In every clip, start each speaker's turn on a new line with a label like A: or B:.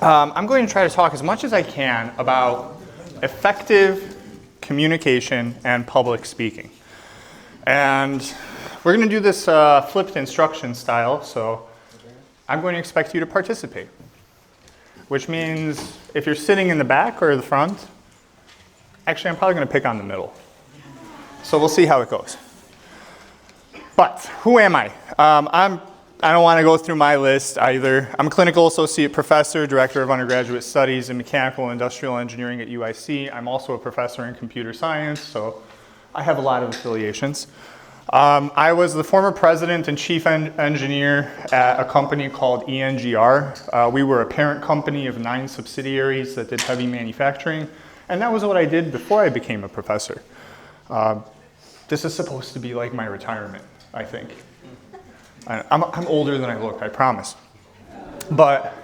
A: I'm going to try to talk as much as I can about effective communication and public speaking. And we're going to do this flipped instruction style, so I'm going to expect you to participate. Which means if you're sitting in the back or the front, actually I'm probably going to pick on the middle. So we'll see how it goes. But who am I? I don't want to go through my list either. I'm a clinical associate professor, director of undergraduate studies in mechanical and industrial engineering at UIC. I'm also a professor in computer science, so I have a lot of affiliations. I was the former president and chief engineer at a company called ENGR. We were a parent company of 9 subsidiaries that did heavy manufacturing, and that was what I did before I became a professor. This is supposed to be like my retirement, I think. I'm older than I look, I promise. But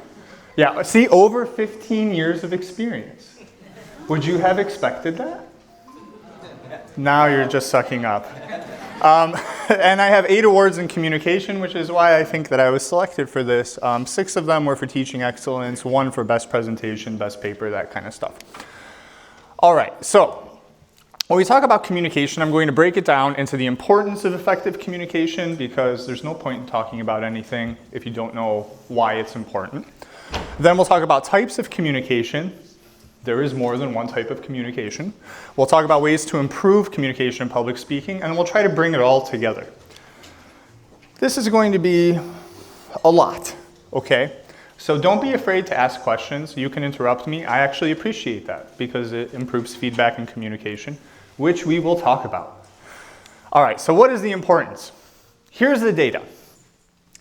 A: yeah, see, over 15 years of experience. Would you have expected that? Now you're just sucking up. And I have 8 awards in communication, which is why I think that I was selected for this. 6 of them were for teaching excellence, 1 for best presentation, best paper, that kind of stuff. All right, so when we talk about communication, I'm going to break it down into the importance of effective communication, because there's no point in talking about anything if you don't know why it's important. Then we'll talk about types of communication. There is more than one type of communication. We'll talk about ways to improve communication and public speaking, and we'll try to bring it all together. This is going to be a lot, okay? So don't be afraid to ask questions. You can interrupt me. I actually appreciate that because it improves feedback and communication, which we will talk about. All right, so what is the importance? Here's the data.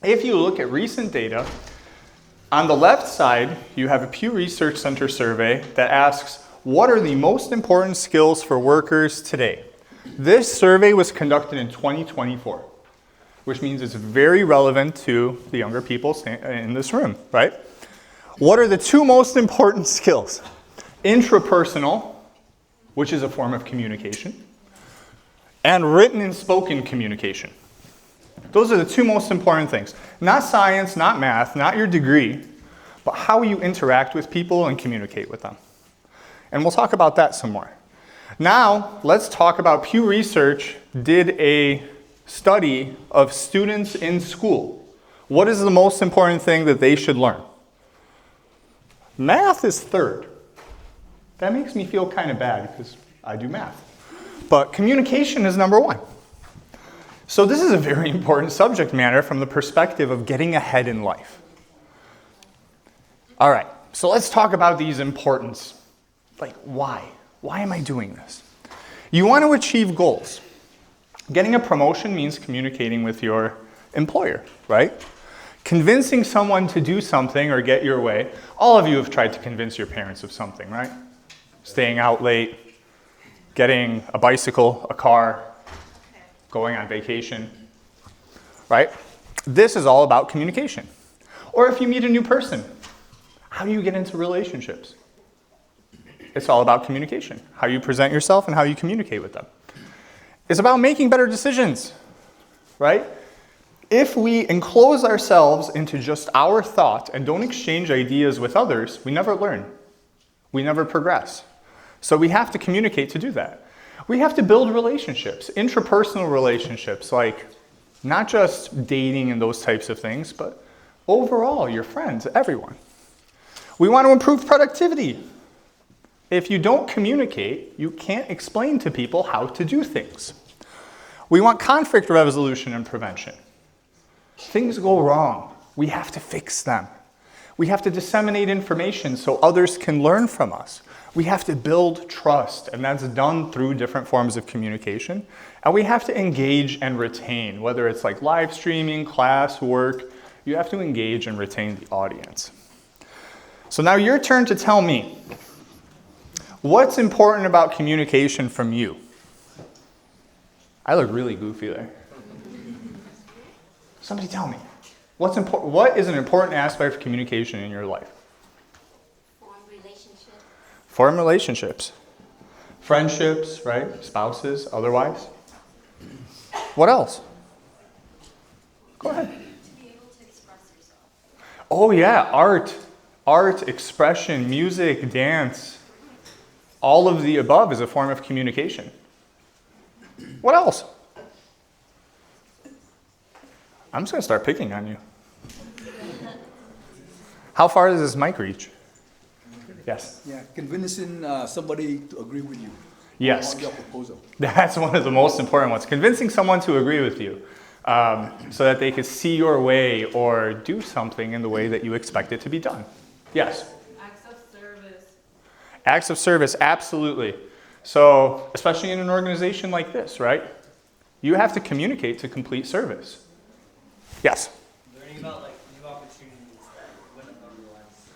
A: If you look at recent data, on the left side, you have a Pew Research Center survey that asks, what are the most important skills for workers today? This survey was conducted in 2024, which means it's very relevant to the younger people in this room, right? What are the 2 most important skills? Intrapersonal, which is a form of communication, and written and spoken communication. Those are the 2 most important things. Not science, not math, not your degree, but how you interact with people and communicate with them. And we'll talk about that some more. Now, let's talk about Pew Research did a study of students in school. What is the most important thing that they should learn? Math is 3rd. That makes me feel kind of bad because I do math. But communication is number 1. So this is a very important subject matter from the perspective of getting ahead in life. All right, so let's talk about these importance. Like, why? Why am I doing this? You want to achieve goals. Getting a promotion means communicating with your employer, right? Convincing someone to do something or get your way. All of you have tried to convince your parents of something, right? Staying out late, getting a bicycle, a car, going on vacation, right? This is all about communication. Or if you meet a new person, how do you get into relationships? It's all about communication, how you present yourself and how you communicate with them. It's about making better decisions, right? If we enclose ourselves into just our thought and don't exchange ideas with others, we never learn. We never progress. So we have to communicate to do that. We have to build relationships, intrapersonal relationships, like not just dating and those types of things, but overall, your friends, everyone. We want to improve productivity. If you don't communicate, you can't explain to people how to do things. We want conflict resolution and prevention. Things go wrong. We have to fix them. We have to disseminate information so others can learn from us. We have to build trust, and that's done through different forms of communication. And we have to engage and retain, whether it's like live streaming, class, work, you have to engage and retain the audience. So now your turn to tell me, what's important about communication from you? I look really goofy there. Somebody tell me, what is an important aspect of communication in your life? Form relationships. Friendships, right? Spouses, otherwise. What else? Go ahead.
B: To be able to express yourself.
A: Oh yeah, art. art, expression, music, dance, all of the above is a form of communication. What else? I'm just going to start picking on you. How far does this mic reach? Yes?
B: Yeah, convincing somebody to agree with you.
A: Yes.
B: On your proposal.
A: That's one of the most important ones. Convincing someone to agree with you so that they could see your way or do something in the way that you expect it to be done. Yes?
C: Acts of service.
A: Acts of service, absolutely. So, especially in an organization like this, right? You have to communicate to complete service. Yes?
D: Learning about new opportunities that you wouldn't have otherwise.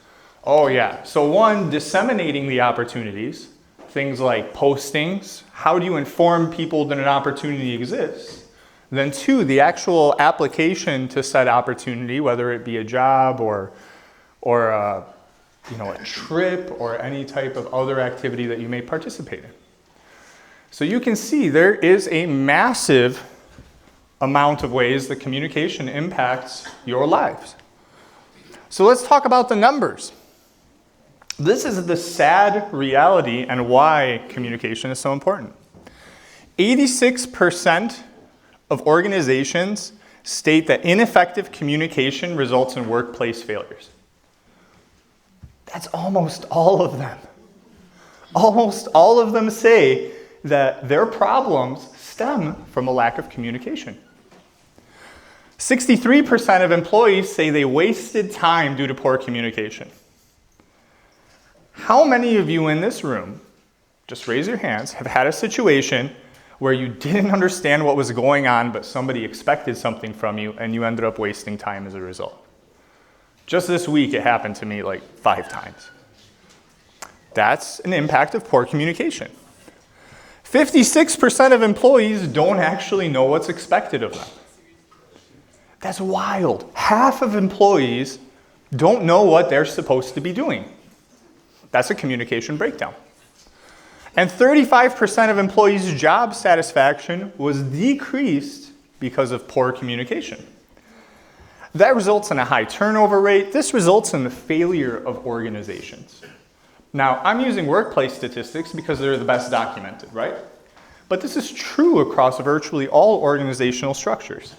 A: Oh yeah. So one, disseminating the opportunities. Things like postings. How do you inform people that an opportunity exists? Then two, the actual application to said opportunity, whether it be a job or a trip or any type of other activity that you may participate in. So you can see there is a massive amount of ways that communication impacts your lives. So let's talk about the numbers. This is the sad reality and why communication is so important. 86% of organizations state that ineffective communication results in workplace failures. That's almost all of them. Almost all of them say that their problems stem from a lack of communication. 63% of employees say they wasted time due to poor communication. How many of you in this room, just raise your hands, have had a situation where you didn't understand what was going on, but somebody expected something from you, and you ended up wasting time as a result? Just this week, it happened to me like 5 times. That's an impact of poor communication. 56% of employees don't actually know what's expected of them. That's wild. Half of employees don't know what they're supposed to be doing. That's a communication breakdown. And 35% of employees' job satisfaction was decreased because of poor communication. That results in a high turnover rate. This results in the failure of organizations. Now, I'm using workplace statistics because they're the best documented, right? But this is true across virtually all organizational structures.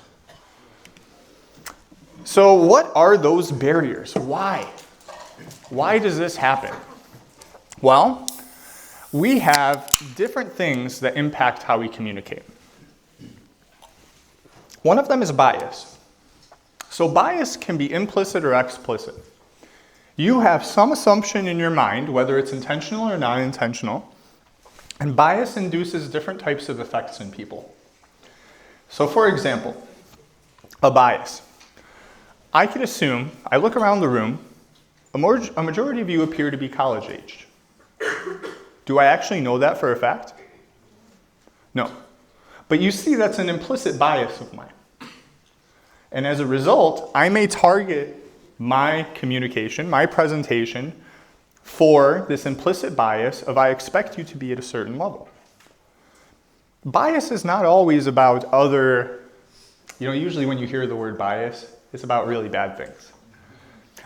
A: So what are those barriers? Why? Why does this happen? Well, we have different things that impact how we communicate. One of them is bias. So bias can be implicit or explicit. You have some assumption in your mind, whether it's intentional or non-intentional, and bias induces different types of effects in people. So for example, a bias. I could assume, I look around the room, a majority of you appear to be college-aged. Do I actually know that for a fact? No. But you see that's an implicit bias of mine. And as a result, I may target my communication, my presentation, for this implicit bias of I expect you to be at a certain level. Bias is not always about other, usually when you hear the word bias, it's about really bad things.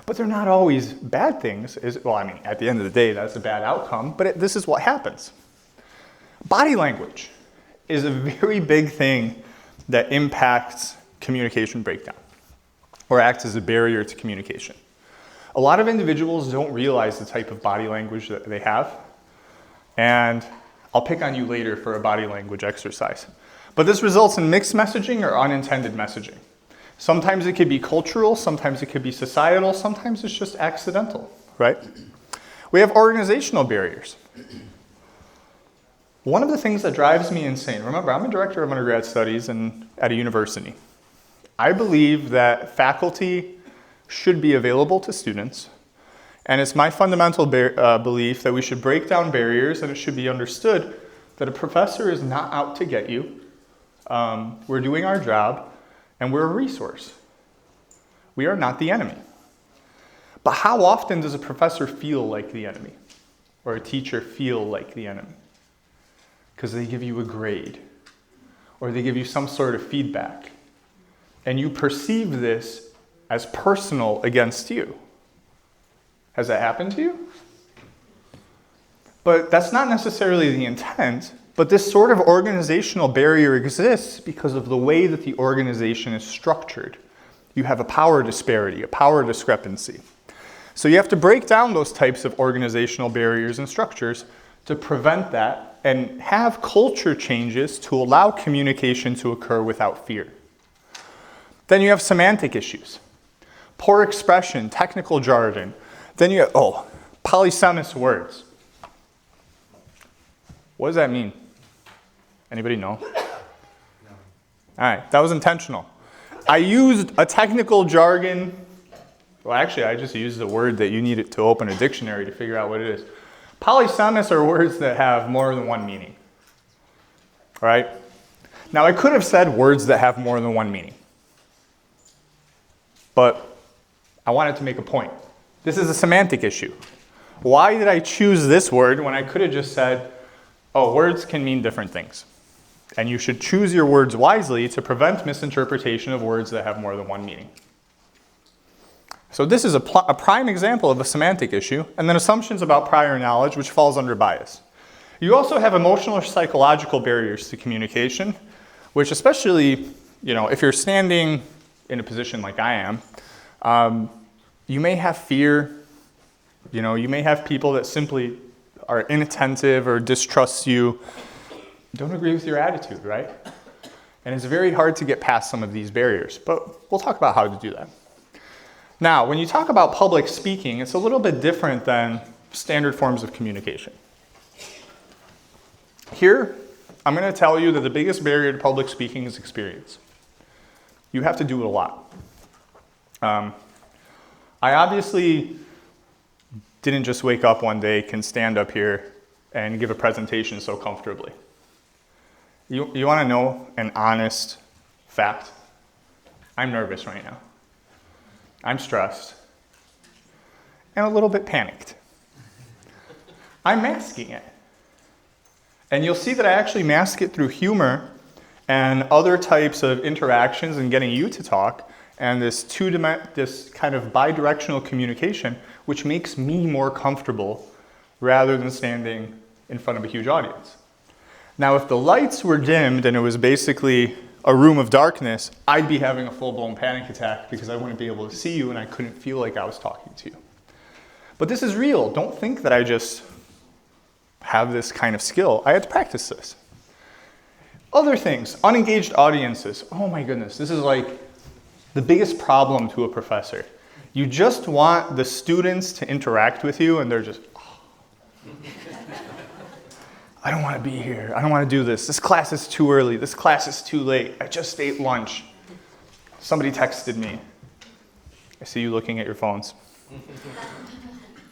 A: But they're not always bad things. At the end of the day, that's a bad outcome, but this is what happens. Body language is a very big thing that impacts communication breakdown or acts as a barrier to communication. A lot of individuals don't realize the type of body language that they have, and I'll pick on you later for a body language exercise. But this results in mixed messaging or unintended messaging. Sometimes it could be cultural, sometimes it could be societal, sometimes it's just accidental, right? We have organizational barriers. One of the things that drives me insane, remember, I'm a director of undergrad studies at a university. I believe that faculty should be available to students, and it's my fundamental belief that we should break down barriers, and it should be understood that a professor is not out to get you. We're doing our job, and we're a resource. We are not the enemy. But how often does a professor feel like the enemy? Or a teacher feel like the enemy? Because they give you a grade, or they give you some sort of feedback, and you perceive this as personal against you. Has that happened to you? But that's not necessarily the intent, but this sort of organizational barrier exists because of the way that the organization is structured. You have a power disparity, a power discrepancy. So you have to break down those types of organizational barriers and structures to prevent that and have culture changes to allow communication to occur without fear. Then you have semantic issues, poor expression, technical jargon. Then you have, polysemous words. What does that mean? Anybody know? No. All right, that was intentional. I used a technical jargon. Well, actually, I just used the word that you needed to open a dictionary to figure out what it is. Polysemous are words that have more than one meaning. All right? Now, I could have said words that have more than one meaning. But I wanted to make a point. This is a semantic issue. Why did I choose this word when I could have just said, words can mean different things. And you should choose your words wisely to prevent misinterpretation of words that have more than one meaning. So this is a prime example of a semantic issue, and then assumptions about prior knowledge, which falls under bias. You also have emotional or psychological barriers to communication, which especially, if you're standing in a position like I am, you may have fear. You may have people that simply are inattentive or distrust you, don't agree with your attitude, right? And it's very hard to get past some of these barriers, but we'll talk about how to do that. Now, when you talk about public speaking, it's a little bit different than standard forms of communication. Here, I'm going to tell you that the biggest barrier to public speaking is experience. You have to do it a lot. I obviously didn't just wake up one day, can stand up here and give a presentation so comfortably. You want to know an honest fact? I'm nervous right now. I'm stressed and a little bit panicked. I'm masking it. And you'll see that I actually mask it through humor and other types of interactions and getting you to talk, and this kind of bi-directional communication, which makes me more comfortable rather than standing in front of a huge audience. Now, if the lights were dimmed and it was basically a room of darkness, I'd be having a full-blown panic attack because I wouldn't be able to see you and I couldn't feel like I was talking to you. But this is real. Don't think that I just have this kind of skill. I had to practice this. Other things, unengaged audiences. Oh my goodness, this is like the biggest problem to a professor. You just want the students to interact with you and they're just, I don't want to be here. I don't want to do this. This class is too early. This class is too late. I just ate lunch. Somebody texted me. I see you looking at your phones.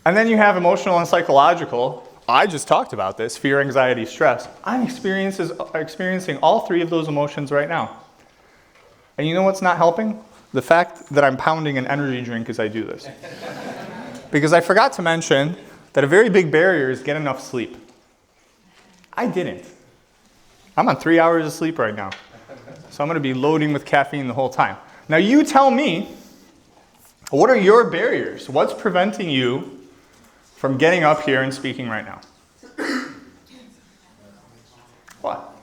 A: And then you have emotional and psychological. I just talked about this, fear, anxiety, stress. I'm experiencing all three of those emotions right now. And you know what's not helping? The fact that I'm pounding an energy drink as I do this. Because I forgot to mention that a very big barrier is get enough sleep. I didn't. I'm on 3 hours of sleep right now. So I'm going to be loading with caffeine the whole time. Now you tell me, what are your barriers? What's preventing you from getting up here and speaking right now? What?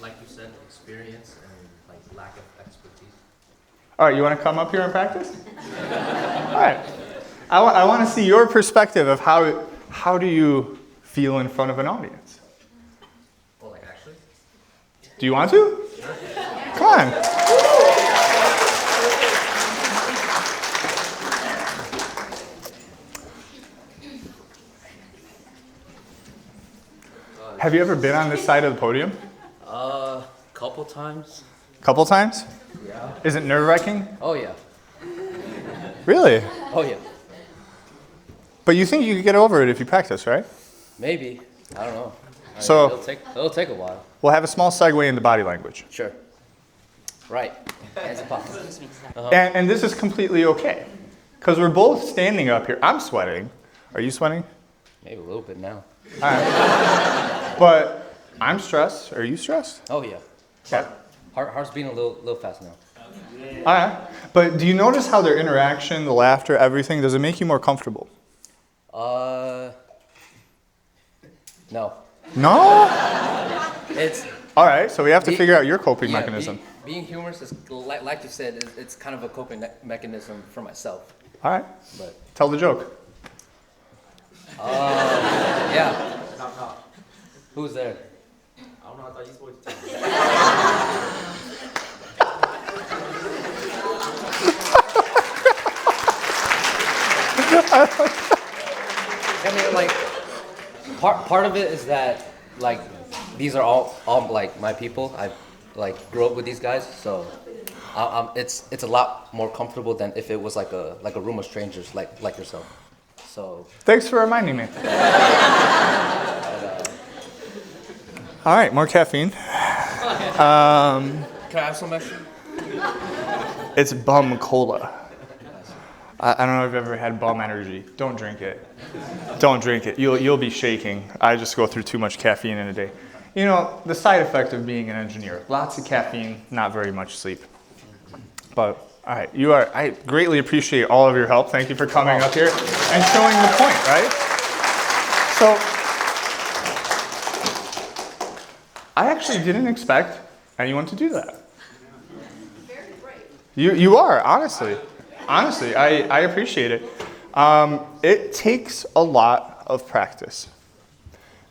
C: Like you said, experience and lack of expertise.
A: All right, you want to come up here and practice? All right. I want to see your perspective of how do you feel in front of an audience.
C: Well, actually?
A: Do you want to? Come on. Have you ever been on this side of the podium?
C: Couple times.
A: Couple times?
C: Yeah.
A: Is it nerve-wracking?
C: Oh yeah.
A: Really?
C: Oh yeah.
A: But you think you could get over it if you practice, right?
C: Maybe. I don't know.
A: So
C: It'll take a while.
A: we'll have a small segue into body language.
C: Sure. Right. As a pop.
A: And this is completely okay. Because we're both standing up here. I'm sweating. Are you sweating?
C: Maybe a little bit now.
A: All right. But I'm stressed. Are you stressed?
C: Oh yeah.
A: Yeah.
C: Heart's beating a little fast now.
A: All right. But do you notice how their interaction, the laughter, everything, does it make you more comfortable?
C: No.
A: No?
C: It's
A: All right, so we have to figure out your coping mechanism.
C: Being humorous is, like you said, it's kind of a coping mechanism for myself.
A: All right.
C: But
A: Tell the joke.
C: yeah. Who's there?
D: I don't know, I thought you supposed to tell me.
C: I mean, like, part of it is that, like, these are all like my people. I like grew up with these guys, so it's a lot more comfortable than if it was like a room of strangers like yourself. So
A: Thanks for reminding me. All right, more caffeine.
C: can I have some extra?
A: It's bum cola. I don't know if you've ever had bum energy. Don't drink it. Don't drink it. You'll be shaking. I just go through too much caffeine in a day. You know, the side effect of being an engineer, lots of caffeine, not very much sleep. But, all right, I greatly appreciate all of your help. Thank you for coming up here and showing the point, right? So, I actually didn't expect anyone to do that.
E: Very brave.
A: You are, honestly. Honestly, I appreciate it. It takes a lot of practice.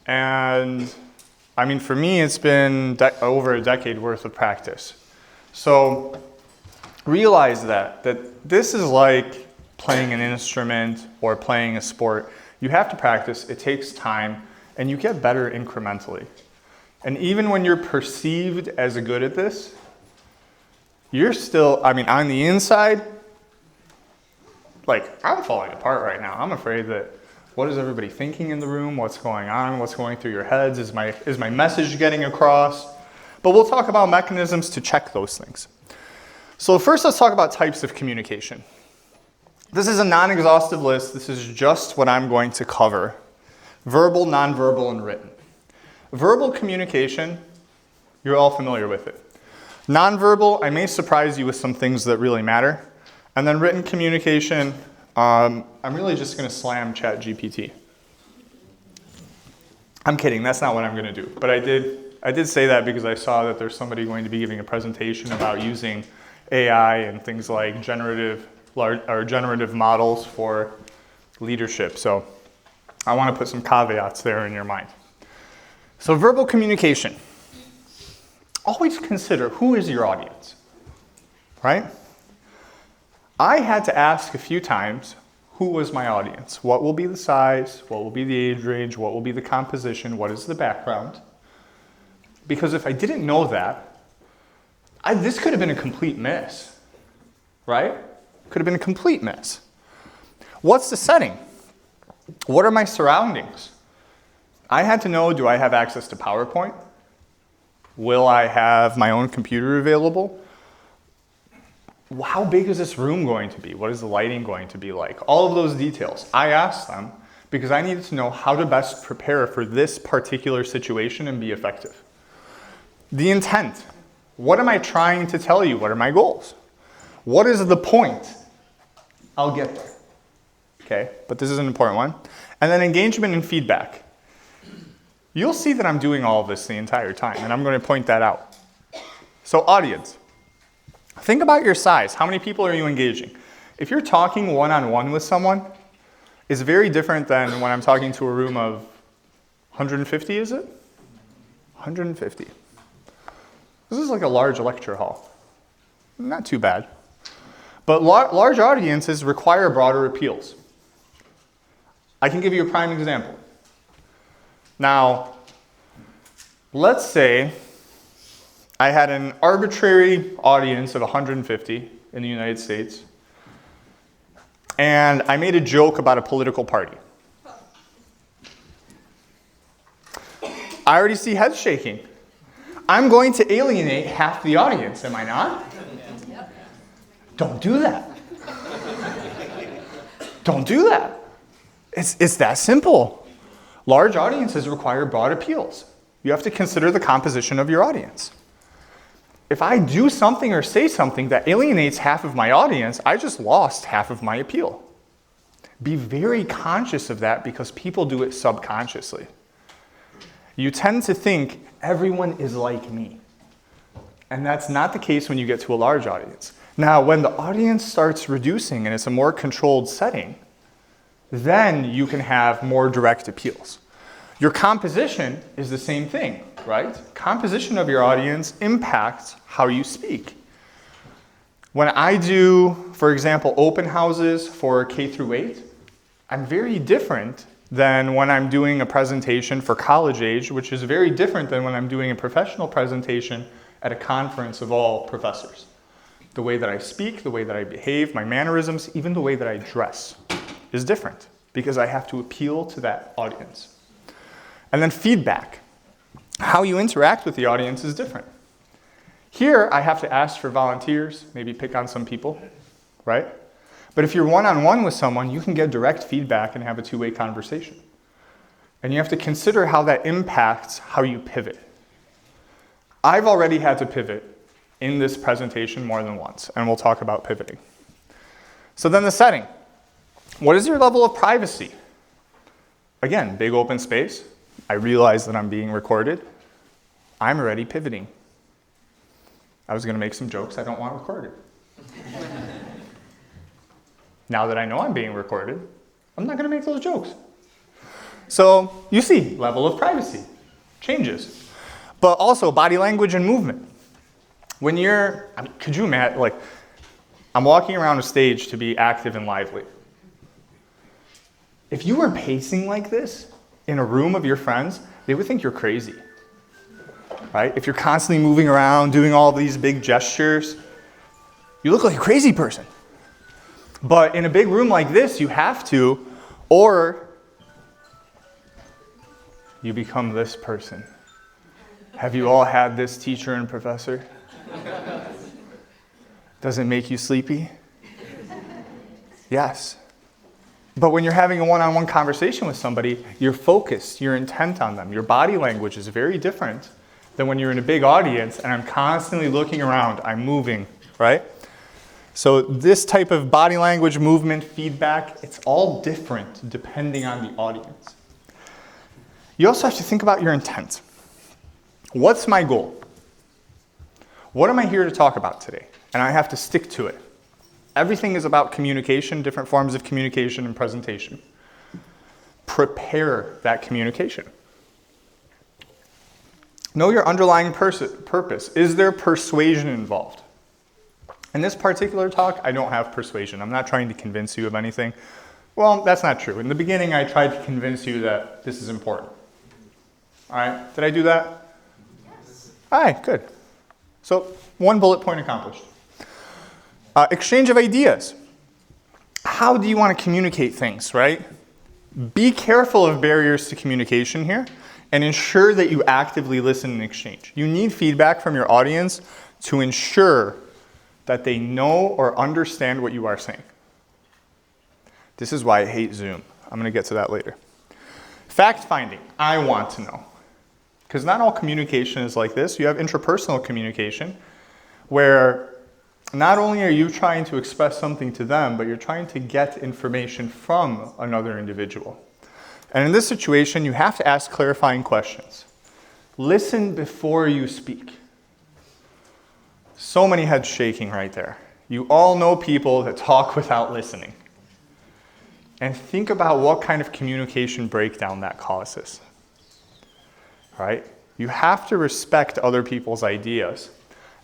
A: And I mean, for me, it's been over a decade worth of practice. So realize that this is like playing an instrument or playing a sport. You have to practice, it takes time, and you get better incrementally. And even when you're perceived as good at this, you're still, I mean, on the inside, like, I'm falling apart right now. I'm afraid that what is everybody thinking in the room? What's going on? What's going through your heads? Is my message getting across? But we'll talk about mechanisms to check those things. So first, let's talk about types of communication. This is a non-exhaustive list. This is just what I'm going to cover. Verbal, nonverbal, and written. Verbal communication, you're all familiar with it. Nonverbal, I may surprise you with some things that really matter. And then written communication, I'm really just going to slam ChatGPT. I'm kidding, that's not what I'm going to do. But I did say that because I saw that there's somebody going to be giving a presentation about using AI and things like generative models for leadership. So I want to put some caveats there in your mind. So verbal communication. Always consider who is your audience, right? I had to ask a few times, who was my audience? What will be the size? What will be the age range? What will be the composition? What is the background? Because if I didn't know that, this could have been a complete miss, right? Could have been a complete miss. What's the setting? What are my surroundings? I had to know, do I have access to PowerPoint? Will I have my own computer available? How big is this room going to be? What is the lighting going to be like? All of those details. I asked them because I needed to know how to best prepare for this particular situation and be effective. The intent. What am I trying to tell you? What are my goals? What is the point? I'll get there. Okay, but this is an important one. And then engagement and feedback. You'll see that I'm doing all of this the entire time, and I'm going to point that out. So audience. Think about your size. How many people are you engaging? If you're talking one-on-one with someone, it's very different than when I'm talking to a room of 150, is it? 150. This is like a large lecture hall. Not too bad. But large audiences require broader appeals. I can give you a prime example. Now, let's say I had an arbitrary audience of 150 in the United States, and I made a joke about a political party. I already see heads shaking. I'm going to alienate half the audience, am I not? Don't do that. Don't do that. It's that simple. Large audiences require broad appeals. You have to consider the composition of your audience. if I do something or say something that alienates half of my audience, I just lost half of my appeal. Be very conscious of that because people do it subconsciously. You tend to think everyone is like me. And that's not the case when you get to a large audience. Now, when the audience starts reducing and it's a more controlled setting, then you can have more direct appeals. Your composition is the same thing, right? Composition of your audience impacts how you speak. When I do, for example, open houses for K through 8, I'm very different than when I'm doing a presentation for college age, which is very different than when I'm doing a professional presentation at a conference of all professors. The way that I speak, the way that I behave, my mannerisms, even the way that I dress is different because I have to appeal to that audience. And then feedback. How you interact with the audience is different. Here, I have to ask for volunteers, maybe pick on some people, right? But if you're one-on-one with someone, you can get direct feedback and have a two-way conversation. And you have to consider how that impacts how you pivot. I've already had to pivot in this presentation more than once, and we'll talk about pivoting. So then the setting. What is your level of privacy? Again, big open space. I realize that I'm being recorded. I'm already pivoting. I was going to make some jokes I don't want recorded. Now that I know I'm being recorded, I'm not going to make those jokes. So you see, level of privacy changes. But also body language and movement. When you're, could you imagine, like, I'm walking around a stage to be active and lively. If you were pacing like this in a room of your friends, they would think you're crazy, right? If you're constantly moving around, doing all these big gestures, you look like a crazy person. But in a big room like this, you have to, or you become this person. Have you all had this teacher and professor? Does it make you sleepy? Yes. But when you're having a one-on-one conversation with somebody, you're focused, you're intent on them. Your body language is very different than when you're in a big audience and I'm constantly looking around, I'm moving, right? So this type of body language, movement, feedback, it's all different depending on the audience. You also have to think about your intent. What's my goal? What am I here to talk about today? And I have to stick to it. Everything is about communication, different forms of communication and presentation. Prepare that communication. Know your underlying purpose. Is there persuasion involved? In this particular talk, I don't have persuasion. I'm not trying to convince you of anything. Well, that's not true. In the beginning, I tried to convince you that this is important. All right, did I do that? Yes. All right, good. So, one bullet point accomplished. Exchange of ideas. How do you want to communicate things, right? Be careful of barriers to communication here and ensure that you actively listen and exchange. You need feedback from your audience to ensure that they know or understand what you are saying. This is why I hate Zoom. I'm going to get to that later. Fact-finding. I want to know. Because not all communication is like this. You have interpersonal communication where not only are you trying to express something to them, but you're trying to get information from another individual. And in this situation, you have to ask clarifying questions. Listen before you speak. So many heads shaking right there. You all know people that talk without listening. And think about what kind of communication breakdown that causes. Right? You have to respect other people's ideas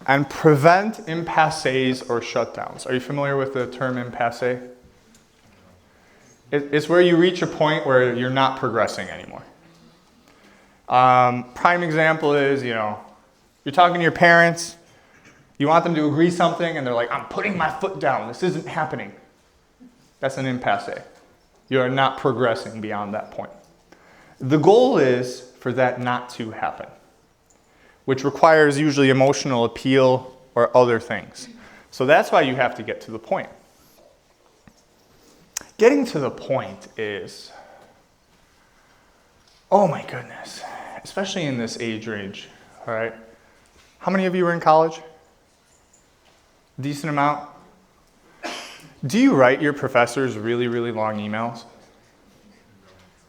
A: and prevent impasses or shutdowns. Are you familiar with the term impasse? It's where you reach a point where you're not progressing anymore. Prime example is, you're talking to your parents, you want them to agree something, and they're like, I'm putting my foot down, this isn't happening. That's an impasse. You are not progressing beyond that point. The goal is for that not to happen, which requires usually emotional appeal or other things. So that's why you have to get to the point. Getting to the point is, oh my goodness, especially in this age range, all right? How many of you are in college? Decent amount? Do you write your professors really, really long emails?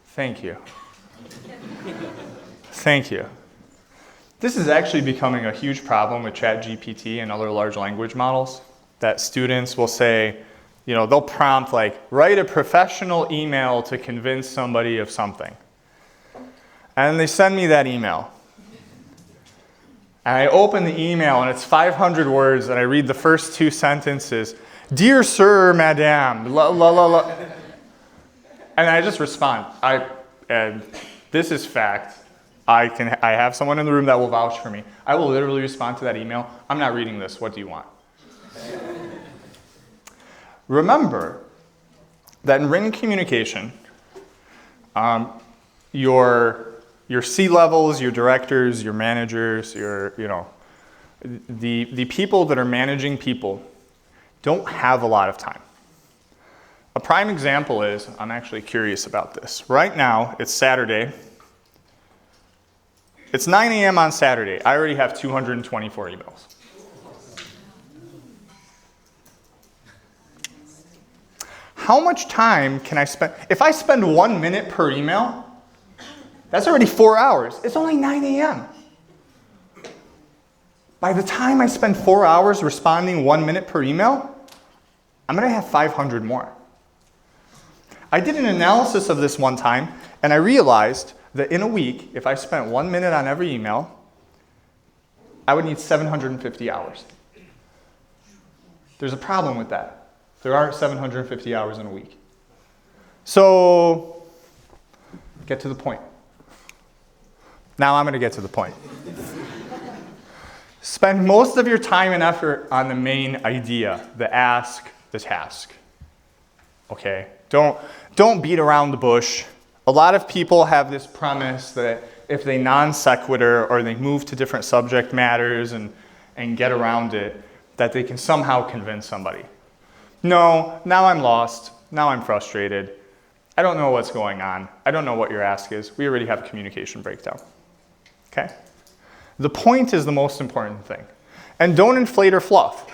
A: Thank you. Thank you. This is actually becoming a huge problem with ChatGPT and other large language models, that students will say, they'll prompt like, write a professional email to convince somebody of something. And they send me that email. And I open the email and it's 500 words and I read the first 2 sentences. Dear sir, madam, la la la la. And I just respond. And this is fact. I have someone in the room that will vouch for me. I will literally respond to that email. I'm not reading this. What do you want? Remember that in written communication, your C-levels, your directors, your managers, the people that are managing people don't have a lot of time. A prime example is, I'm actually curious about this. Right now, it's Saturday. It's 9 a.m. on Saturday. I already have 224 emails. How much time can I spend? If I spend 1 minute per email, that's already 4 hours. It's only 9 a.m. By the time I spend 4 hours responding 1 minute per email, I'm going to have 500 more. I did an analysis of this one time, and I realized that in a week, if I spent 1 minute on every email, I would need 750 hours. There's a problem with that. There aren't 750 hours in a week. So, get to the point. Now I'm going to get to the point. Spend most of your time and effort on the main idea, the ask, the task. Okay? Don't beat around the bush. A lot of people have this premise that if they non sequitur or they move to different subject matters and get around it, that they can somehow convince somebody. No, now I'm lost. Now I'm frustrated. I don't know what's going on. I don't know what your ask is. We already have a communication breakdown. Okay? The point is the most important thing. And don't inflate or fluff.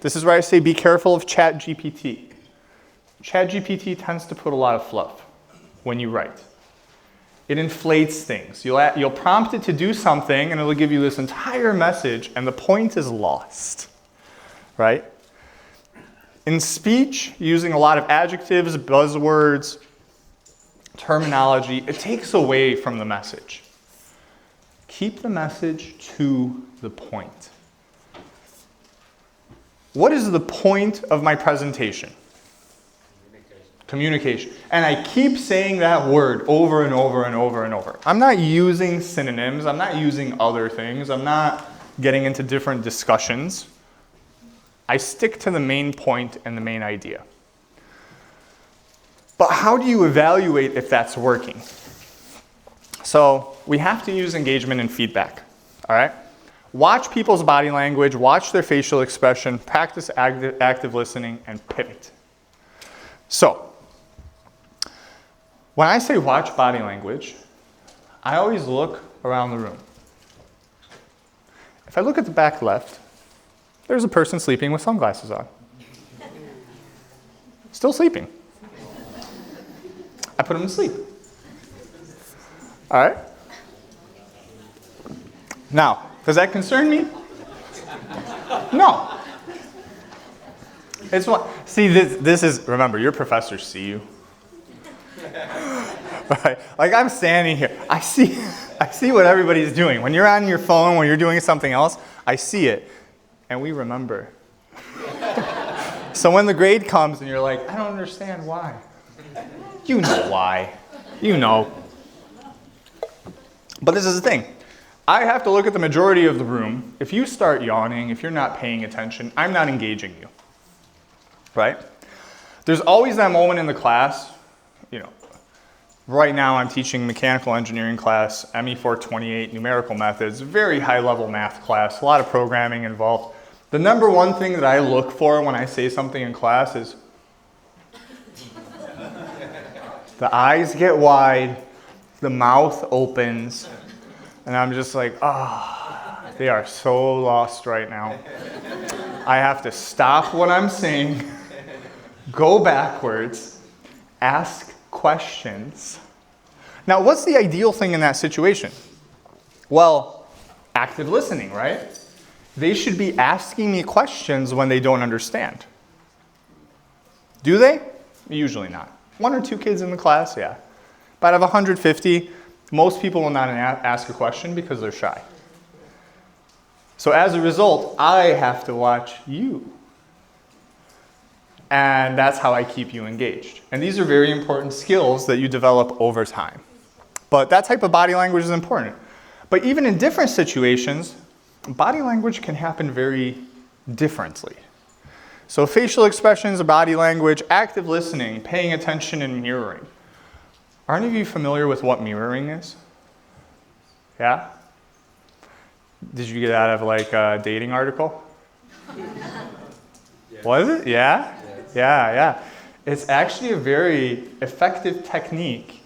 A: This is where I say be careful of ChatGPT. ChatGPT tends to put a lot of fluff when you write. It inflates things. You'll prompt it to do something and it'll give you this entire message and the point is lost. Right? In speech, using a lot of adjectives, buzzwords, terminology, it takes away from the message. Keep the message to the point. What is the point of my presentation? Communication. And I keep saying that word over and over and over and over. I'm not using synonyms. I'm not using other things. I'm not getting into different discussions. I stick to the main point and the main idea. But how do you evaluate if that's working? So we have to use engagement and feedback. All right? Watch people's body language, watch their facial expression, practice active listening, and pivot. So, when I say watch body language, I always look around the room. If I look at the back left, there's a person sleeping with sunglasses on. Still sleeping. I put him to sleep. All right? Now, does that concern me? No. It's what. See, this is, remember, your professors see you. Right? Like I'm standing here. I see what everybody's doing. When you're on your phone, when you're doing something else, I see it. And we remember. So when the grade comes and you're like, I don't understand why. You know why. You know. But this is the thing. I have to look at the majority of the room. If you start yawning, if you're not paying attention, I'm not engaging you. Right? There's always that moment in the class, right now I'm teaching mechanical engineering class, ME 428, numerical methods, very high level math class, a lot of programming involved. The number one thing that I look for when I say something in class is the eyes get wide, the mouth opens, and I'm just like, they are so lost right now. I have to stop what I'm saying, go backwards, ask questions. Now, what's the ideal thing in that situation? Well, active listening, right? They should be asking me questions when they don't understand. Do they? Usually not. 1 or 2 kids in the class, yeah. But out of 150, most people will not ask a question because they're shy. So as a result, I have to watch you. And that's how I keep you engaged. And these are very important skills that you develop over time. But that type of body language is important. But even in different situations, body language can happen very differently. So facial expressions, body language, active listening, paying attention, and mirroring. Are any of you familiar with what mirroring is? Yeah? Did you get out of like a dating article? Was it? Yeah? Yeah. It's actually a very effective technique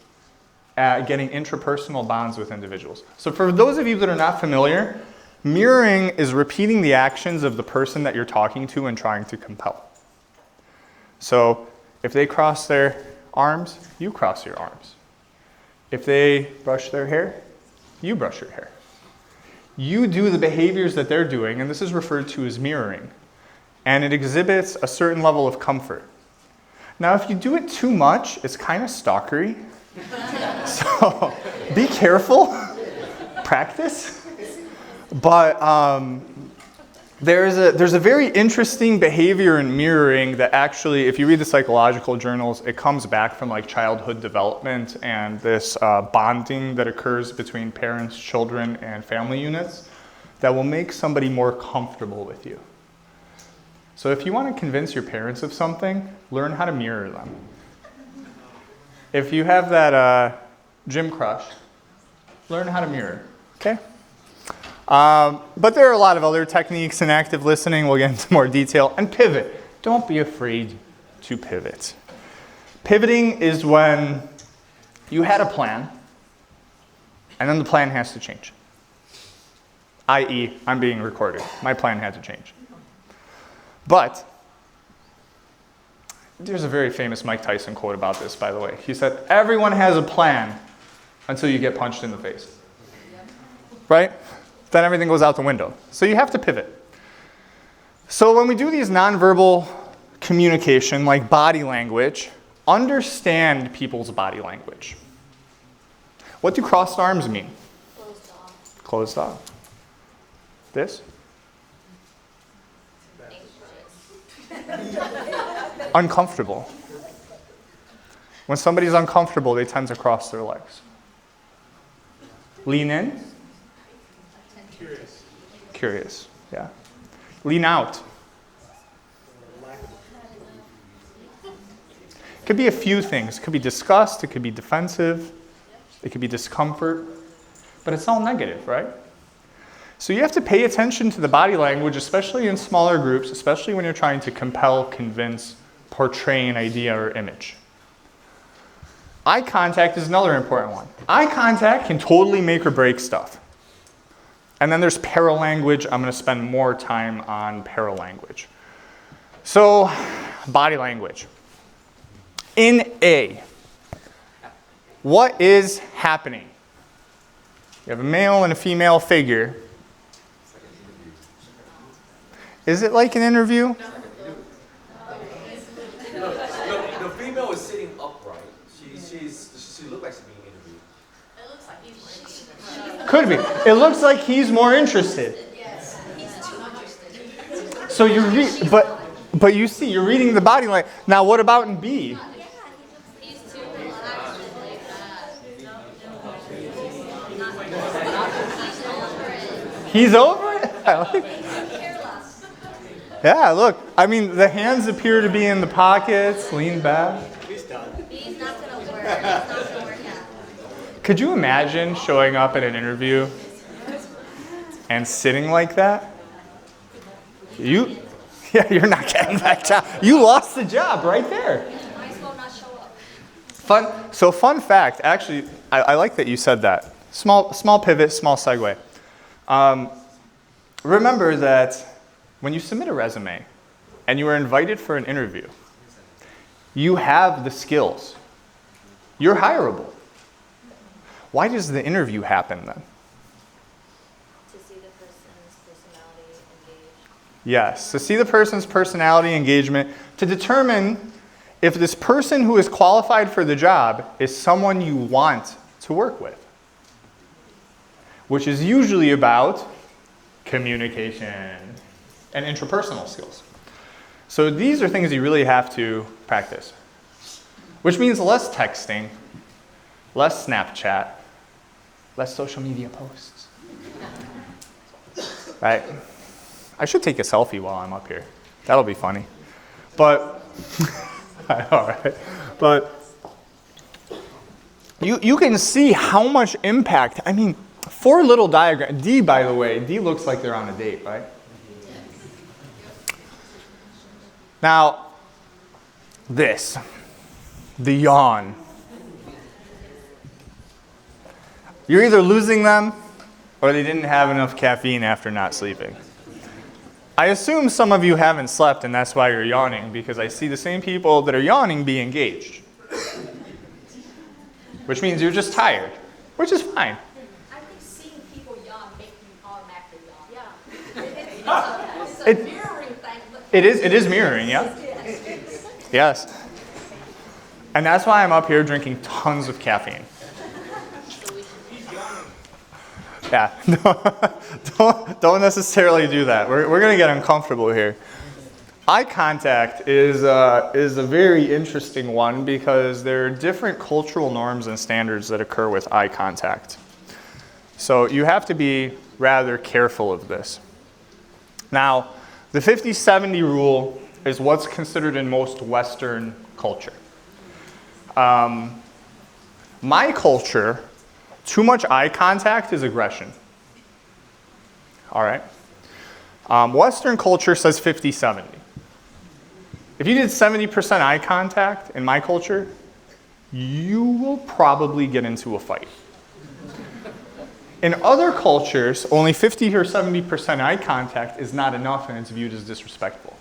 A: at getting interpersonal bonds with individuals. So for those of you that are not familiar, mirroring is repeating the actions of the person that you're talking to and trying to compel. So if they cross their arms, you cross your arms. If they brush their hair, you brush your hair. You do the behaviors that they're doing, and this is referred to as mirroring. And it exhibits a certain level of comfort. Now, if you do it too much, it's kind of stalkery. So be careful. Practice. But there's a very interesting behavior in mirroring that actually, if you read the psychological journals, it comes back from like childhood development and this bonding that occurs between parents, children, and family units that will make somebody more comfortable with you. So if you want to convince your parents of something, learn how to mirror them. If you have that gym crush, learn how to mirror, okay? But there are a lot of other techniques in active listening. We'll get into more detail. And pivot. Don't be afraid to pivot. Pivoting is when you had a plan, and then the plan has to change. i.e., I'm being recorded. My plan had to change. But there's a very famous Mike Tyson quote about this, by the way. He said, everyone has a plan until you get punched in the face. Right? Then everything goes out the window. So you have to pivot. So when we do these nonverbal communication, like body language, understand people's body language. What do crossed arms mean?
E: Closed off.
A: Closed off. This? Uncomfortable. When somebody's uncomfortable, they tend to cross their legs. Lean in. Curious, yeah. Lean out. It could be a few things. It could be disgust, it could be defensive, it could be discomfort, but it's all negative, right? So you have to pay attention to the body language, especially in smaller groups, especially when you're trying to compel, convince, portray an idea or image. Eye contact is another important one. Eye contact can totally make or break stuff. And then there's paralanguage. I'm going to spend more time on paralanguage. So, body language. In A, what is happening? You have a male and a female figure. Is it like an interview?
F: The female is sitting upright. She looks like she's being interviewed.
E: It looks like he's waiting.
A: Could be. It looks like he's more interested.
E: Yes, he's too interested.
A: So but you see, you're reading the body language. Now, what about in B?
E: Yeah, he's too relaxed and laid back.
A: He's over it? I like it.
E: Careless.
A: Yeah, look. I mean, the hands appear to be in the pockets, lean back.
E: He's not gonna work. He's not gonna work out.
A: Could you imagine showing up at an interview and sitting like that? You're not getting that job. You lost the job right there.
E: Might as well not show up.
A: Fun fact, actually, I like that you said that. Small pivot, small segue. Remember that when you submit a resume and you are invited for an interview, you have the skills. You're hireable. Why does the interview happen then?
E: To see the person's personality engaged.
A: Yes, to see the person's personality engagement, to determine if this person who is qualified for the job is someone you want to work with, which is usually about communication and interpersonal skills. So these are things you really have to practice, which means less texting, less Snapchat, less social media posts. Right? I should take a selfie while I'm up here. That'll be funny. But, all right. But you can see how much impact, I mean, 4 little diagrams. D, by the way, D looks like they're on a date, right? Now, this, the yawn. You're either losing them or they didn't have enough caffeine after not sleeping. I assume some of you haven't slept and that's why you're yawning, because I see the same people that are yawning be engaged. Which means you're just tired, which is fine.
G: I think seeing people yawn makes you automatically yawn. Yeah. It's a mirroring thing. But
A: It is mirroring, yeah. Yes. And that's why I'm up here drinking tons of caffeine. Yeah, don't necessarily do that. We're going to get uncomfortable here. Eye contact is a very interesting one because there are different cultural norms and standards that occur with eye contact. So you have to be rather careful of this. Now, the 50-70 rule is what's considered in most Western culture. My culture, too much eye contact is aggression. All right? Western culture says 50-70. If you did 70% eye contact in my culture, you will probably get into a fight. In other cultures, only 50 or 70% eye contact is not enough and it's viewed as disrespectful.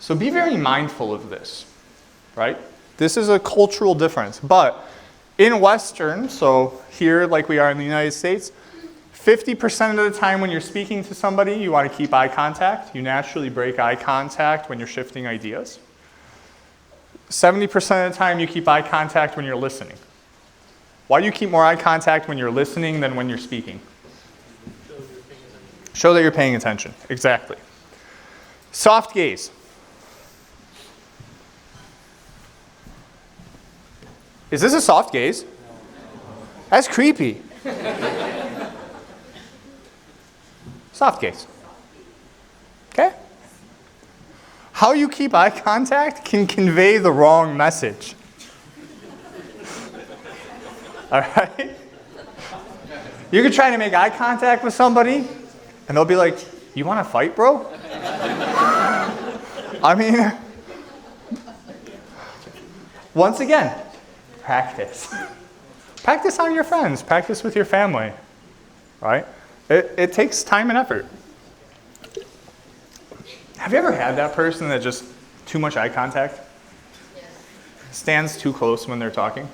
A: So be very mindful of this, right? This is a cultural difference. But in Western, so here like we are in the United States, 50% of the time when you're speaking to somebody, you want to keep eye contact. You naturally break eye contact when you're shifting ideas. 70% of the time you keep eye contact when you're listening. Why do you keep more eye contact when you're listening than when you're speaking? Show that you're paying attention. Exactly. Soft gaze. Is this a soft gaze? That's creepy. Soft gaze. Okay? How you keep eye contact can convey the wrong message. All right? You could try to make eye contact with somebody, and they'll be like, "You want to fight, bro?" I mean, once again, practice. Practice on your friends. Practice with your family. Right? It takes time and effort. Have you ever had that person that just too much eye contact? Stands too close when they're talking?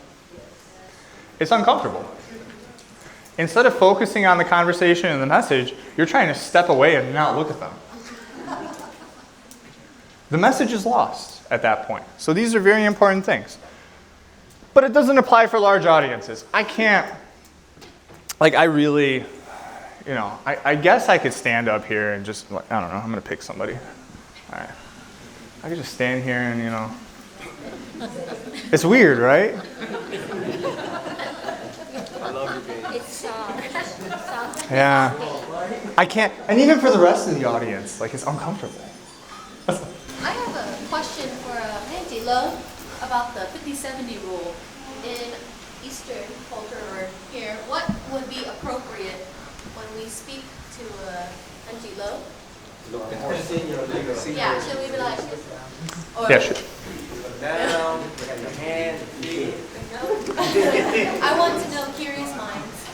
A: It's uncomfortable. Instead of focusing on the conversation and the message, you're trying to step away and not look at them. The message is lost at that point. So these are very important things. But it doesn't apply for large audiences. I can't, I really, I guess I could stand up here and just, I don't know, I'm going to pick somebody. All right. I could just stand here and, it's weird, right?
E: It's soft.
A: Yeah. I can't, and even for the rest of the audience, it's uncomfortable.
G: I have a question for Angela about the 50-70 rule. In Eastern culture or here, what would be appropriate when we speak to Angela? Yeah, should we be like, or
A: Yeah, sure.
F: Down, look at your hand, feet.
G: I want to know, curious minds.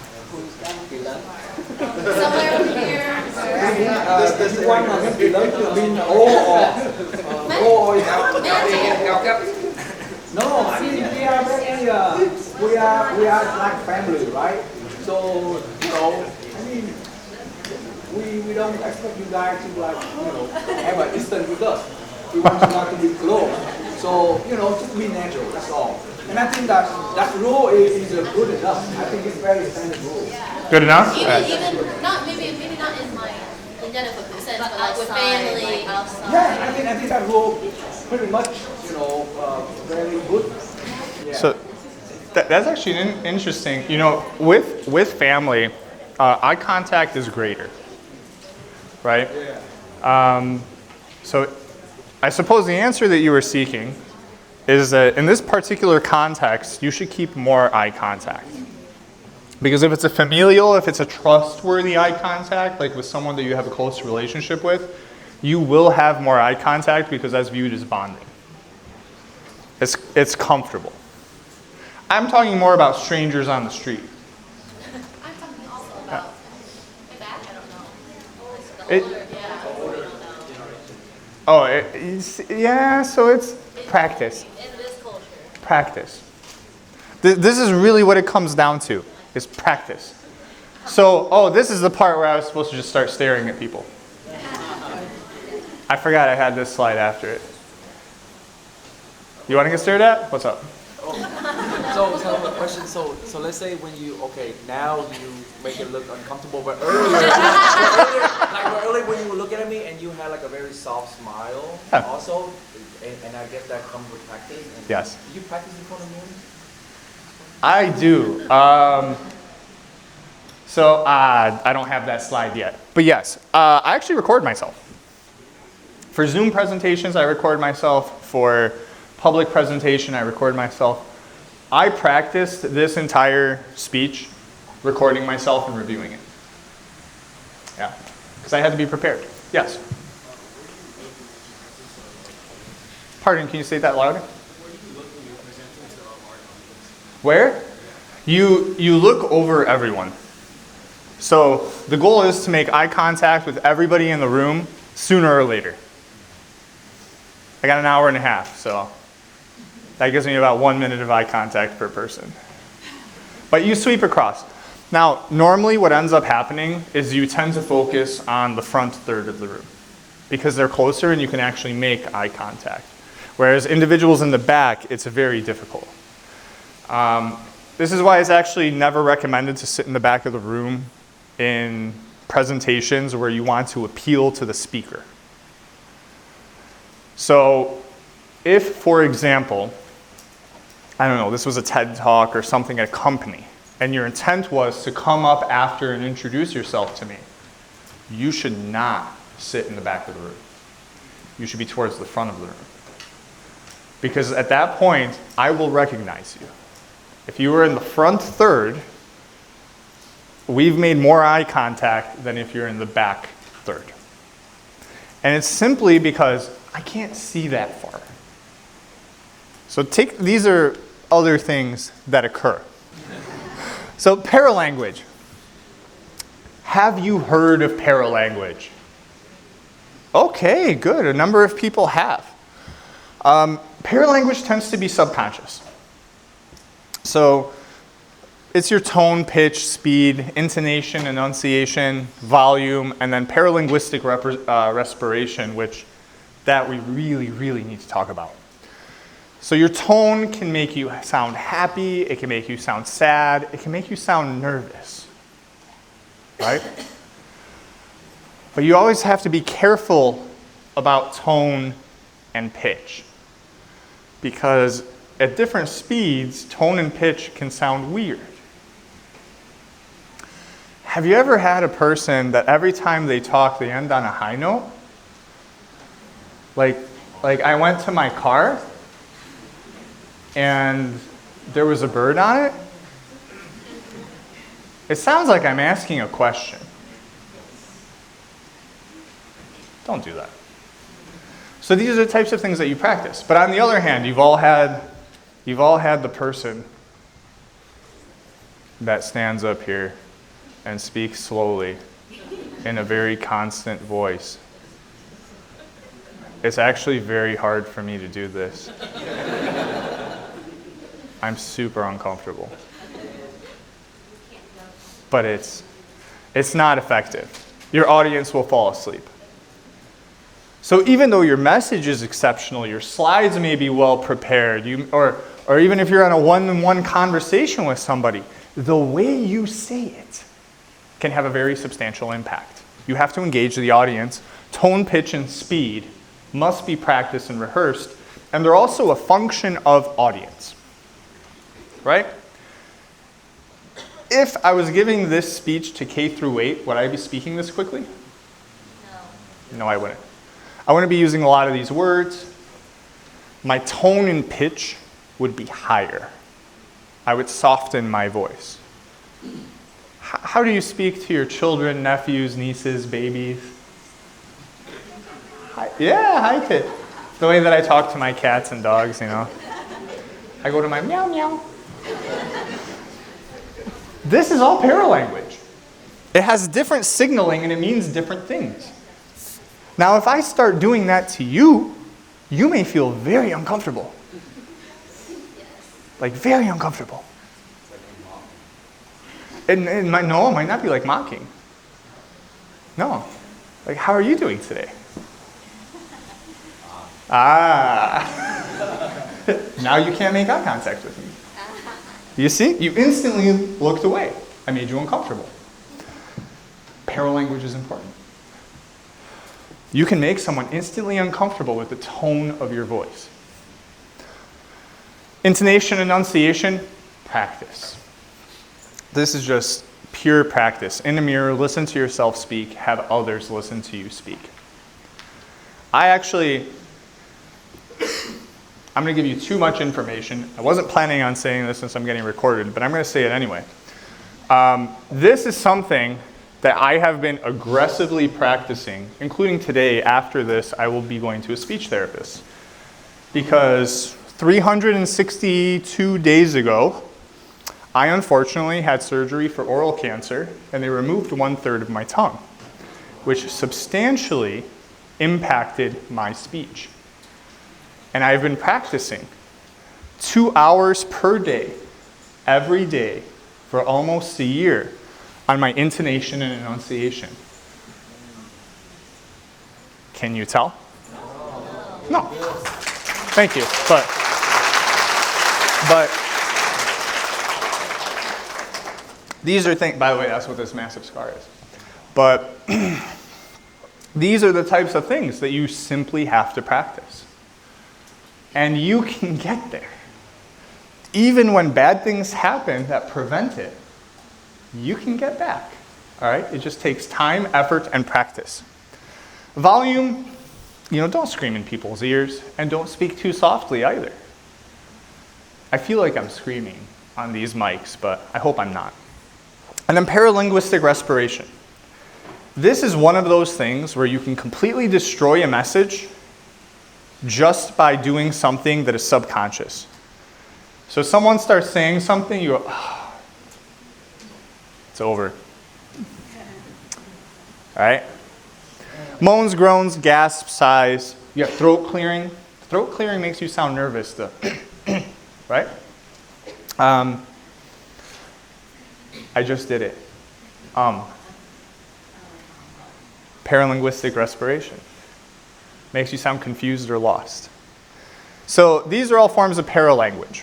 G: Somewhere over here,
B: Does you want to learn to mean O or No, I mean we are very we are like family, right? So I mean we don't expect you guys to have an instant with us. We want you guys to be close. So just be natural. That's all. And I think that rule is good enough. I think it's very standard rule.
A: Good enough?
G: Even not maybe not in my identical sense, but like with family. Like outside.
B: Yeah, I think that rule pretty much very good. Yeah.
A: So that's actually interesting. With family, eye contact is greater, right?
B: Yeah.
A: So I suppose the answer that you were seeking is that in this particular context, you should keep more eye contact. Because if it's a familial, if it's a trustworthy eye contact, like with someone that you have a close relationship with, you will have more eye contact because that's viewed as bonding. It's comfortable. I'm talking more about strangers on the street.
G: I'm talking also about my back. I don't know.
A: It- Yeah, so it's practice.
G: In this culture.
A: Practice. This is really what it comes down to, is practice. So, this is the part where I was supposed to just start staring at people. I forgot I had this slide after it. You want to get stared at? What's up?
H: So a question. So let's say when now you make it look uncomfortable, but earlier when you were looking at me and you had like a very soft smile,
A: Yeah.
H: also, and I guess that comes with practice. And
A: Yes.
H: Do you practice in front of me?
A: I do. So I don't have that slide yet. But yes, I actually record myself. For Zoom presentations, I record myself. For public presentation, I record myself. I practiced this entire speech recording myself and reviewing it. Yeah, because I had to be prepared. Yes? Pardon, can you say that louder? Where? You look over everyone. So the goal is to make eye contact with everybody in the room sooner or later. I got an hour and a half, so that gives me about 1 minute of eye contact per person. But you sweep across. Now, normally what ends up happening is you tend to focus on the front third of the room because they're closer and you can actually make eye contact. Whereas individuals in the back, it's very difficult. This is why it's actually never recommended to sit in the back of the room in presentations where you want to appeal to the speaker. So if, for example, I don't know, this was a TED Talk or something at a company, and your intent was to come up after and introduce yourself to me, you should not sit in the back of the room. You should be towards the front of the room. Because at that point, I will recognize you. If you were in the front third, we've made more eye contact than if you're in the back third. And it's simply because I can't see that far. So these are other things that occur. So paralanguage. Have you heard of paralanguage? Okay, good. A number of people have. Paralanguage tends to be subconscious. So it's your tone, pitch, speed, intonation, enunciation, volume, and then paralinguistic respiration, which that we really, really need to talk about. So your tone can make you sound happy, it can make you sound sad, it can make you sound nervous, right? But you always have to be careful about tone and pitch, because at different speeds, tone and pitch can sound weird. Have you ever had a person that every time they talk, they end on a high note? Like I went to my car, and there was a bird on it. It sounds like I'm asking a question. Don't do that. So these are the types of things that you practice. But on the other hand, you've all had the person that stands up here and speaks slowly in a very constant voice. It's actually very hard for me to do this. I'm super uncomfortable. But it's not effective. Your audience will fall asleep. So even though your message is exceptional, your slides may be well prepared, or even if you're on a one-on-one conversation with somebody, the way you say it can have a very substantial impact. You have to engage the audience. Tone, pitch, and speed must be practiced and rehearsed, and they're also a function of audience, right? If I was giving this speech to K through 8, would I be speaking this quickly? No, I wouldn't. I wouldn't be using a lot of these words. My tone and pitch would be higher. I would soften my voice. How do you speak to your children, nephews, nieces, babies? Hi. Yeah, hi, kid. The way that I talk to my cats and dogs, I go to my meow meow. This is all paralanguage. It has different signaling and it means different things. Now, if I start doing that to you, you may feel very uncomfortable. Like very uncomfortable. It might not be like mocking. No. Like, how are you doing today? Now you can't make eye contact with me. You see? You instantly looked away. I made you uncomfortable. Paralanguage is important. You can make someone instantly uncomfortable with the tone of your voice. Intonation, enunciation, practice. This is just pure practice. In the mirror, listen to yourself speak, have others listen to you speak. I'm going to give you too much information. I wasn't planning on saying this since I'm getting recorded, but I'm going to say it anyway. This is something that I have been aggressively practicing, including today. After this, I will be going to a speech therapist. Because 362 days ago, I unfortunately had surgery for oral cancer, and they removed 1/3 of my tongue, which substantially impacted my speech. And I've been practicing 2 hours per day, every day, for almost a year on my intonation and enunciation. Can you tell? No. Thank you. But these are things, by the way, that's what this massive scar is. But these are the types of things that you simply have to practice. And you can get there. Even when bad things happen that prevent it, you can get back. All right? It just takes time, effort, and practice. Volume, don't scream in people's ears, and don't speak too softly either. I feel like I'm screaming on these mics, but I hope I'm not. And then paralinguistic respiration. This is one of those things where you can completely destroy a message just by doing something that is subconscious. So someone starts saying something, you go, it's over. All right? Moans, groans, gasps, sighs. You have throat clearing. Throat clearing makes you sound nervous, right? I just did it. Paralinguistic respiration. Makes you sound confused or lost. So these are all forms of paralanguage.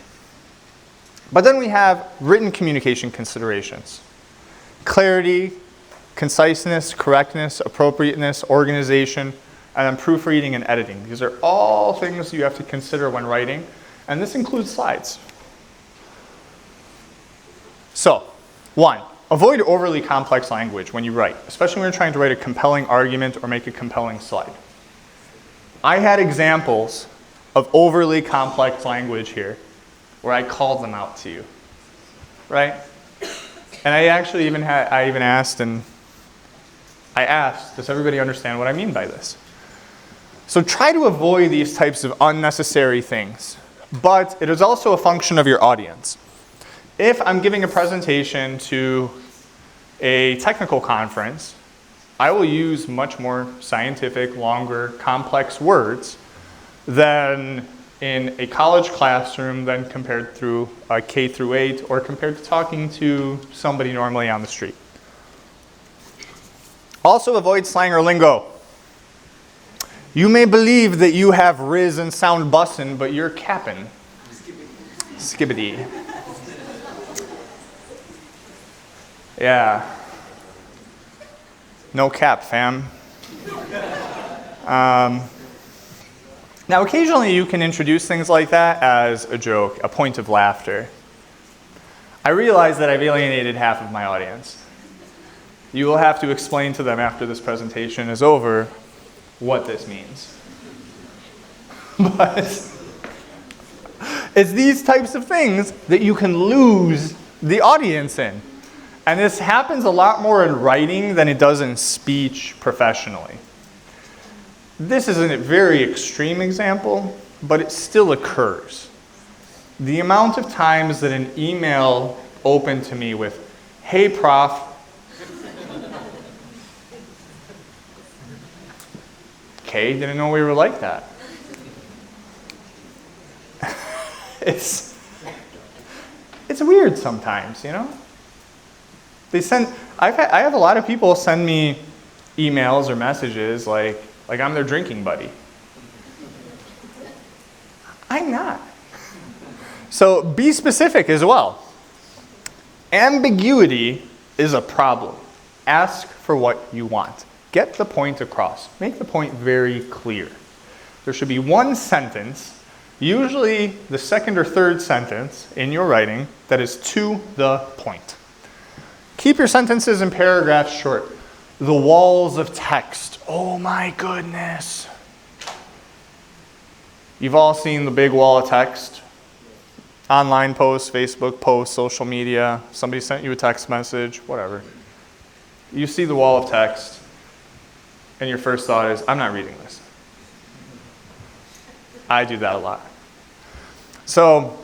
A: But then we have written communication considerations. Clarity, conciseness, correctness, appropriateness, organization, and then proofreading and editing. These are all things you have to consider when writing, and this includes slides. So, 1, avoid overly complex language when you write, especially when you're trying to write a compelling argument or make a compelling slide. I had examples of overly complex language here where I called them out to you, right? And I actually even asked, does everybody understand what I mean by this? So try to avoid these types of unnecessary things, but it is also a function of your audience. If I'm giving a presentation to a technical conference, I will use much more scientific, longer, complex words than in a college classroom than compared through a K through 8 or compared to talking to somebody normally on the street. Also avoid slang or lingo. You may believe that you have riz and sound bussin', but you're capping. Skibbity. Yeah. No cap, fam. Now, occasionally you can introduce things like that as a joke, a point of laughter. I realize that I've alienated half of my audience. You will have to explain to them after this presentation is over what this means. But it's these types of things that you can lose the audience in. And this happens a lot more in writing than it does in speech professionally. This is a very extreme example, but it still occurs. The amount of times that an email opened to me with, "Hey, Prof," okay, didn't know we were like that. It's weird sometimes, you know? I have a lot of people send me emails or messages like I'm their drinking buddy. I'm not. So be specific as well. Ambiguity is a problem. Ask for what you want. Get the point across. Make the point very clear. There should be one sentence, usually the second or third sentence in your writing, that is to the point. Keep your sentences and paragraphs short. The walls of text. Oh my goodness. You've all seen the big wall of text. Online posts, Facebook posts, social media. Somebody sent you a text message, whatever. You see the wall of text, and your first thought is, I'm not reading this. I do that a lot. So,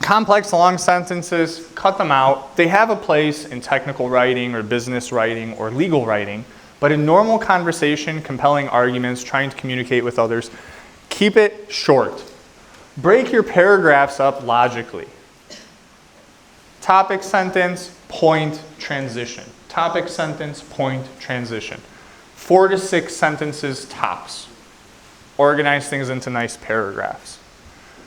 A: complex long sentences, cut them out. They have a place in technical writing or business writing or legal writing, but in normal conversation, compelling arguments, trying to communicate with others, keep it short. Break your paragraphs up logically. Topic, sentence, point, transition. Topic, sentence, point, transition. 4 to 6 sentences tops. Organize things into nice paragraphs.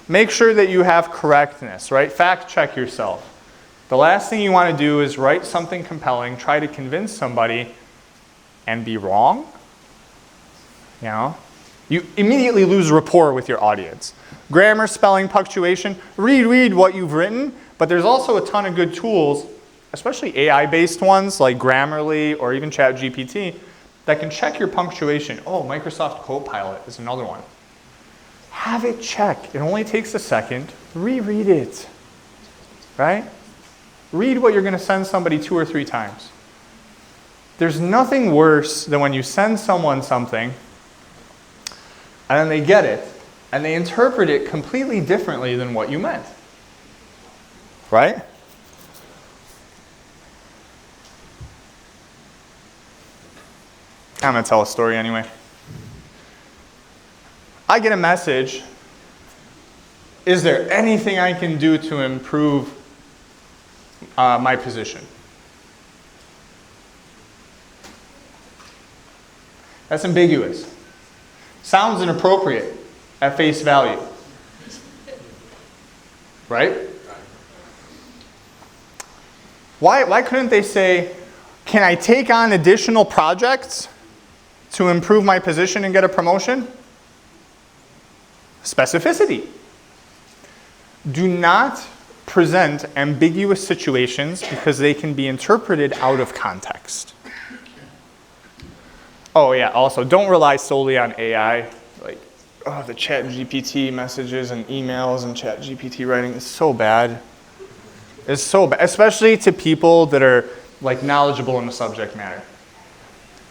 A: Make sure that you have correctness, right? Fact check yourself. The last thing you want to do is write something compelling, try to convince somebody, and be wrong. You know? You immediately lose rapport with your audience. Grammar, spelling, punctuation, read what you've written, but there's also a ton of good tools, especially AI-based ones like Grammarly or even ChatGPT, that can check your punctuation. Oh, Microsoft Copilot is another one. Have it check. It only takes a second. Reread it, right? Read what you're going to send somebody 2 or 3 times. There's nothing worse than when you send someone something and then they get it and they interpret it completely differently than what you meant, right? I'm going to tell a story anyway. I get a message, is there anything I can do to improve my position? That's ambiguous. Sounds inappropriate at face value. Right? Why couldn't they say, can I take on additional projects to improve my position and get a promotion? Specificity. Do not present ambiguous situations because they can be interpreted out of context. Oh yeah, also don't rely solely on AI. Like, oh, the ChatGPT messages and emails and ChatGPT writing is so bad. It's so bad, especially to people that are like knowledgeable in the subject matter.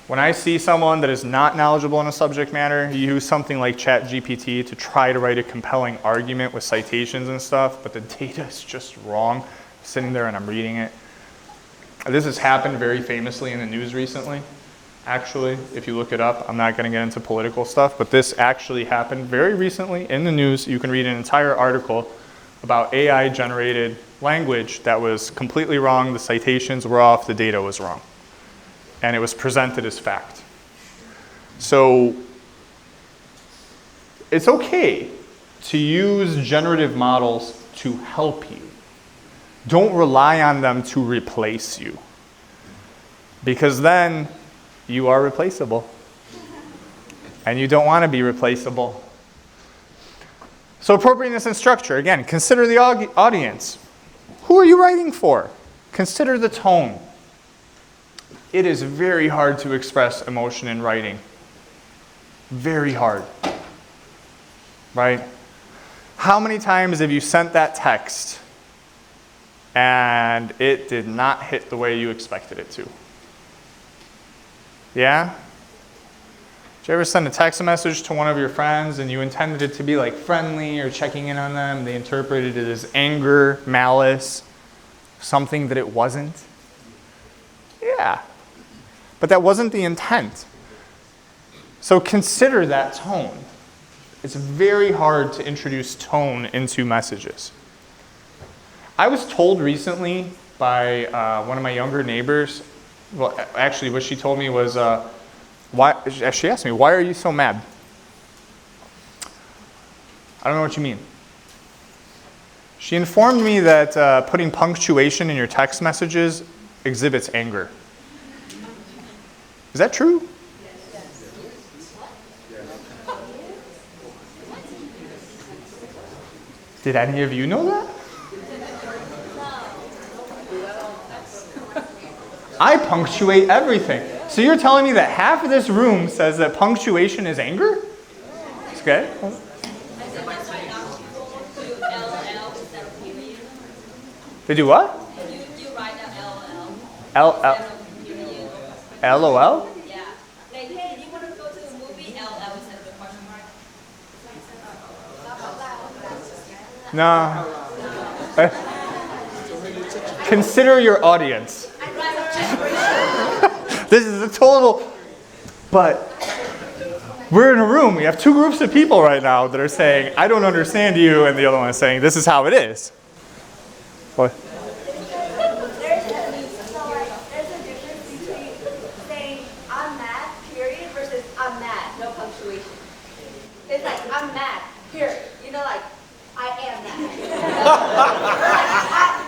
A: When I see someone that is not knowledgeable in a subject matter, you use something like ChatGPT to try to write a compelling argument with citations and stuff, but the data is just wrong. I'm sitting there and I'm reading it. This has happened very famously in the news recently. actually, if you look it up. I'm not going to get into political stuff, but this actually happened very recently in the news. You can read an entire article about AI-generated language that was completely wrong. The citations were off, the data was wrong. And it was presented as fact. So it's okay to use generative models to help you. Don't rely on them to replace you. Because then you are replaceable. And you don't want to be replaceable. So appropriateness and structure. Again, consider the audience. Who are you writing for? Consider the tone. It is very hard to express emotion in writing. Very hard. Right? How many times have you sent that text and it did not hit the way you expected it to? Yeah? Did you ever send a text message to one of your friends and you intended it to be like friendly or checking in on them? They interpreted it as anger, malice, something that it wasn't? Yeah. But that wasn't the intent. So consider that tone. It's very hard to introduce tone into messages. I was told recently by one of my younger neighbors, well, actually what she told me was, she asked me, why are you so mad? I don't know what you mean. She informed me that putting punctuation in your text messages exhibits anger. Is that true? Did any of you know that? I punctuate everything. So you're telling me that half of this room says that punctuation is anger? Okay. They do what?
E: You write down LOL.
A: LOL?
E: Yeah. Like, hey, you want to go to the movie? LOL instead of the question mark.
A: No. Consider your audience. This is a total, but we're in a room. We have two groups of people right now that are saying, I don't understand you, and the other one is saying, this is how it is. What?
I: There's a difference between saying I'm mad, period, versus I'm mad, no punctuation. It's like I'm mad, period. You know, like I am mad.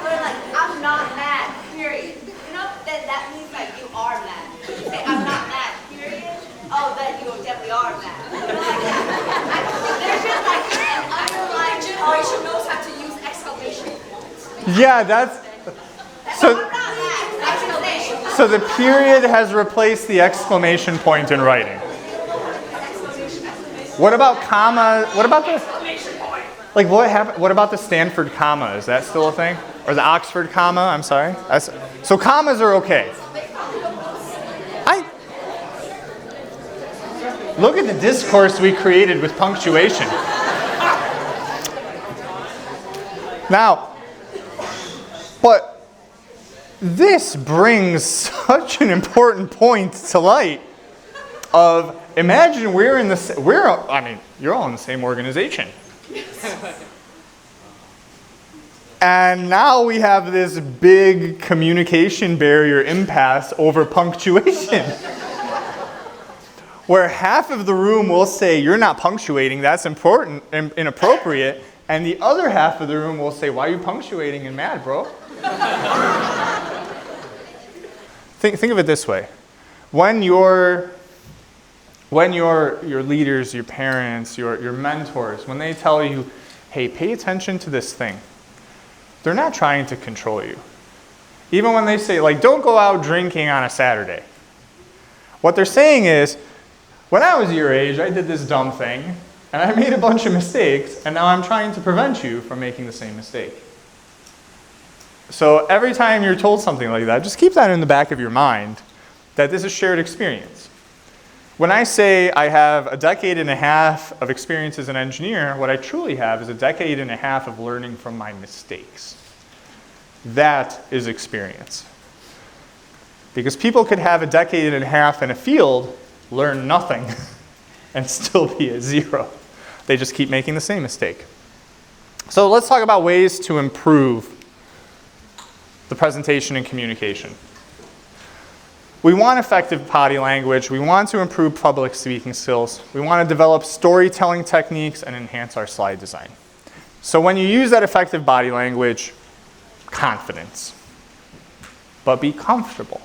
I: Or like I'm not mad, period. You know, then that means like you are mad. You say I'm not mad, period. Oh, then you definitely are mad. You know, like, there's just like an underlying
G: Generation knows how to use exclamation points.
A: Yeah, that's, so the period has replaced the exclamation point in writing. What about comma? What about the, like what about the Stanford comma? Is that still a thing? Or the Oxford comma? I'm sorry. So commas are okay. Look at the discourse we created with punctuation. Now, but this brings such an important point to light of, imagine you're all in the same organization. And now we have this big communication barrier impasse over punctuation. Where half of the room will say, you're not punctuating, that's important and inappropriate. And the other half of the room will say, why are you punctuating and mad, bro? Think of it this way. When your leaders, your parents, your mentors, when they tell you, hey, pay attention to this thing, they're not trying to control you. Even when they say, like, don't go out drinking on a Saturday. What they're saying is, when I was your age, I did this dumb thing, and I made a bunch of mistakes, and now I'm trying to prevent you from making the same mistake. So every time you're told something like that, just keep that in the back of your mind, that this is shared experience. When I say I have a decade and a half of experience as an engineer, what I truly have is a decade and a half of learning from my mistakes. That is experience. Because people could have a decade and a half in a field, learn nothing, and still be at 0. They just keep making the same mistake. So let's talk about ways to improve the presentation and communication. We want effective body language. We want to improve public speaking skills. We want to develop storytelling techniques and enhance our slide design. So when you use that effective body language, confidence. But be comfortable.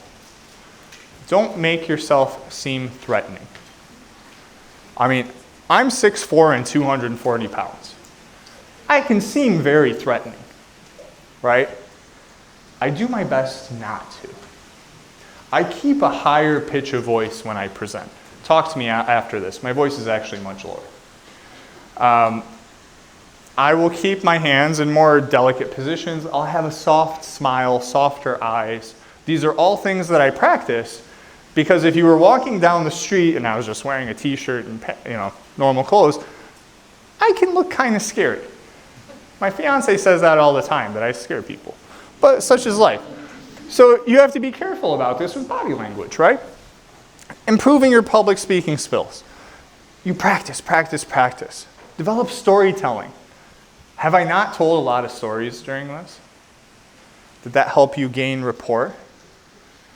A: Don't make yourself seem threatening. I mean, I'm 6'4" and 240 pounds. I can seem very threatening, right? I do my best not to. I keep a higher pitch of voice when I present. Talk to me after this. My voice is actually much lower. I will keep my hands in more delicate positions. I'll have a soft smile, softer eyes. These are all things that I practice because if you were walking down the street and I was just wearing a t-shirt and normal clothes, I can look kind of scary. My fiance says that all the time, that I scare people. But such is life. So you have to be careful about this with body language, right? Improving your public speaking skills. You practice, practice, practice. Develop storytelling. Have I not told a lot of stories during this? Did that help you gain rapport?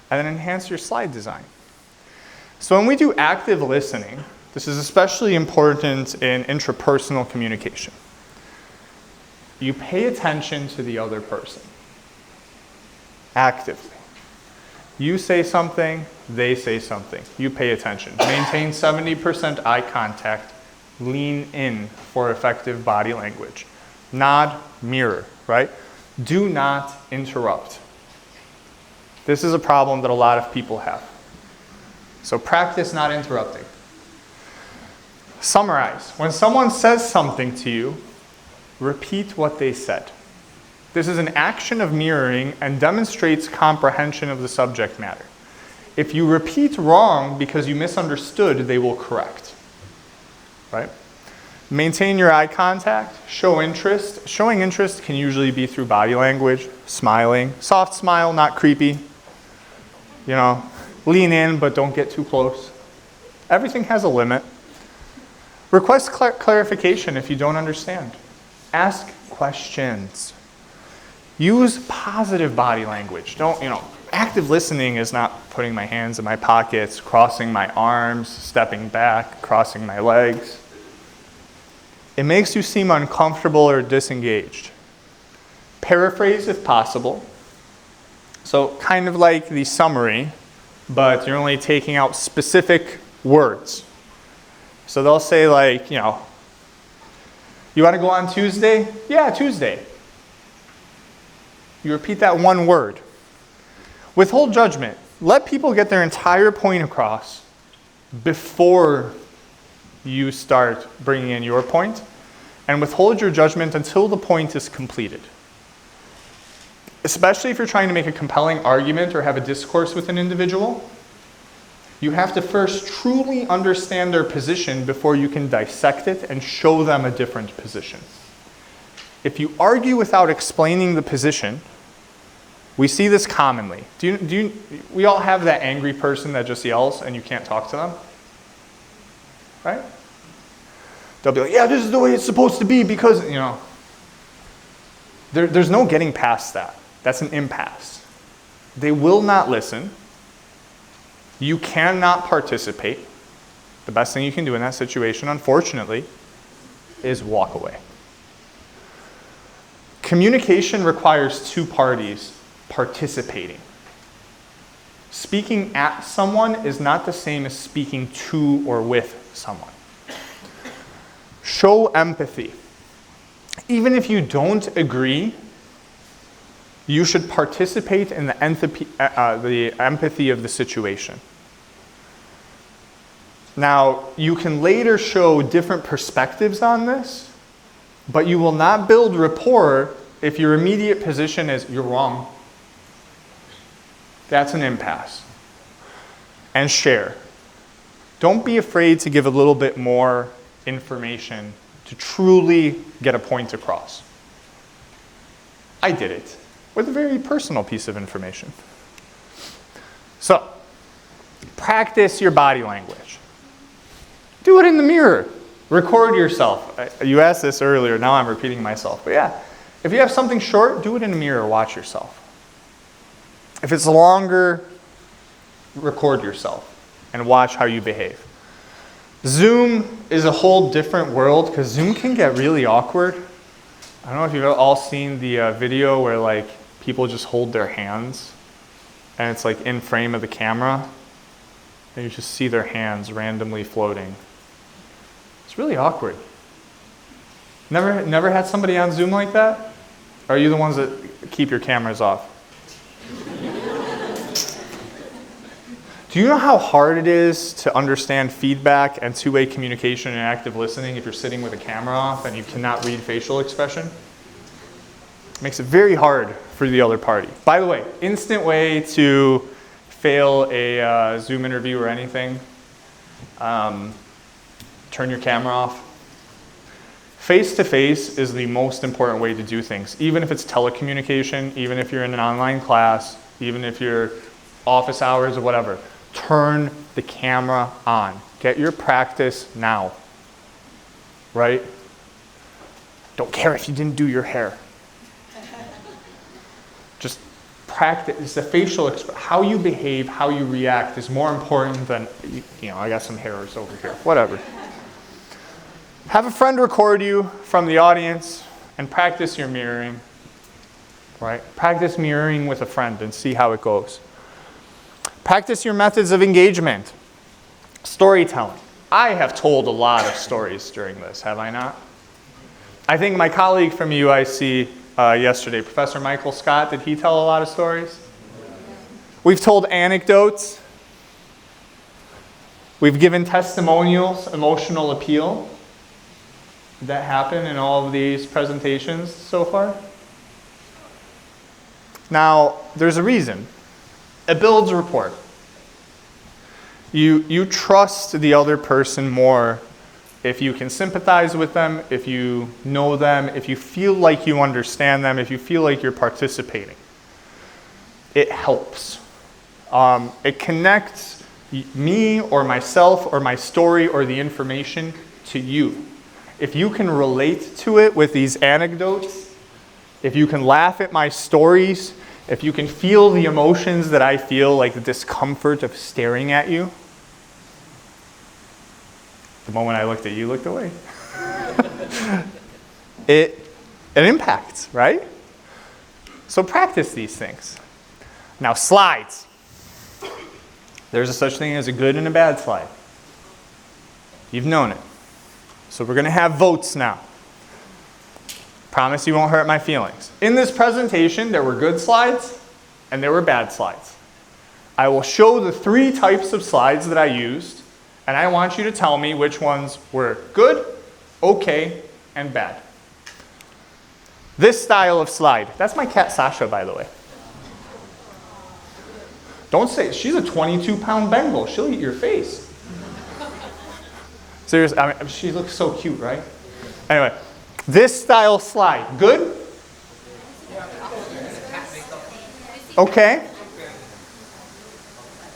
A: And then enhance your slide design. So when we do active listening, this is especially important in intrapersonal communication. You pay attention to the other person. Actively. You say something, they say something. You pay attention. Maintain 70% eye contact. Lean in for effective body language. Nod, mirror, right? Do not interrupt. This is a problem that a lot of people have. So practice not interrupting. Summarize. When someone says something to you, repeat what they said. This is an action of mirroring and demonstrates comprehension of the subject matter. If you repeat wrong because you misunderstood, they will correct. Right? Maintain your eye contact. Show interest. Showing interest can usually be through body language, smiling. Soft smile, not creepy. Lean in, but don't get too close. Everything has a limit. Request clarification if you don't understand. Ask questions. Use positive body language. Active listening is not putting my hands in my pockets, crossing my arms, stepping back, crossing my legs. It makes you seem uncomfortable or disengaged. Paraphrase if possible. So kind of like the summary, but you're only taking out specific words. So they'll say you want to go on Tuesday? Yeah, Tuesday. You repeat that one word. Withhold judgment. Let people get their entire point across before you start bringing in your point, and withhold your judgment until the point is completed. Especially if you're trying to make a compelling argument or have a discourse with an individual, you have to first truly understand their position before you can dissect it and show them a different position. If you argue without explaining the position, we see this commonly. We all have that angry person that just yells and you can't talk to them? Right? They'll be like, yeah, this is the way it's supposed to be because, there's no getting past that. That's an impasse. They will not listen. You cannot participate. The best thing you can do in that situation, unfortunately, is walk away. Communication requires two parties participating. Speaking at someone is not the same as speaking to or with someone. Show empathy. Even if you don't agree, you should participate in the empathy of the situation. Now, you can later show different perspectives on this, but you will not build rapport if your immediate position is, you're wrong. That's an impasse. And share. Don't be afraid to give a little bit more information to truly get a point across. I did it with a very personal piece of information. So, practice your body language. Do it in the mirror. Record yourself. You asked this earlier, now I'm repeating myself. But yeah, if you have something short, do it in the mirror, watch yourself. If it's longer, record yourself and watch how you behave. Zoom is a whole different world because Zoom can get really awkward. I don't know if you've all seen the video where like people just hold their hands and it's like in frame of the camera and you just see their hands randomly floating. It's really awkward. Never had somebody on Zoom like that? Or are you the ones that keep your cameras off? Do you know how hard it is to understand feedback and two-way communication and active listening if you're sitting with a camera off and you cannot read facial expression? It makes it very hard for the other party. By the way, instant way to fail a Zoom interview or anything, turn your camera off. Face-to-face is the most important way to do things, even if it's telecommunication, even if you're in an online class, even if you're office hours or whatever. Turn the camera on. Get your practice now, right? Don't care if you didn't do your hair. Just practice. It's the facial expression. How you behave, how you react is more important than, I got some hairs over here, whatever. Have a friend record you from the audience and practice your mirroring, right? Practice mirroring with a friend and see how it goes. Practice your methods of engagement. Storytelling. I have told a lot of stories during this, have I not? I think my colleague from UIC yesterday, Professor Michael Scott, did he tell a lot of stories? We've told anecdotes. We've given testimonials, emotional appeal. Did that happen in all of these presentations so far? Now, there's a reason. It builds rapport. You trust the other person more if you can sympathize with them, if you know them, if you feel like you understand them, if you feel like you're participating. It helps. It connects me or myself or my story or the information to you. If you can relate to it with these anecdotes, if you can laugh at my stories, if you can feel the emotions that I feel, like the discomfort of staring at you. The moment I looked at you, you looked away. It impacts, right? So practice these things. Now slides. There's a such thing as a good and a bad slide. You've known it. So we're going to have votes now. Promise you won't hurt my feelings. In this presentation, there were good slides and there were bad slides. I will show the 3 types of slides that I used, and I want you to tell me which ones were good, okay, and bad. This style of slide. That's my cat Sasha, by the way. Don't say it. She's a 22-pound Bengal. She'll eat your face. Seriously, I mean, she looks so cute, right? Anyway, this style slide. Good? Okay.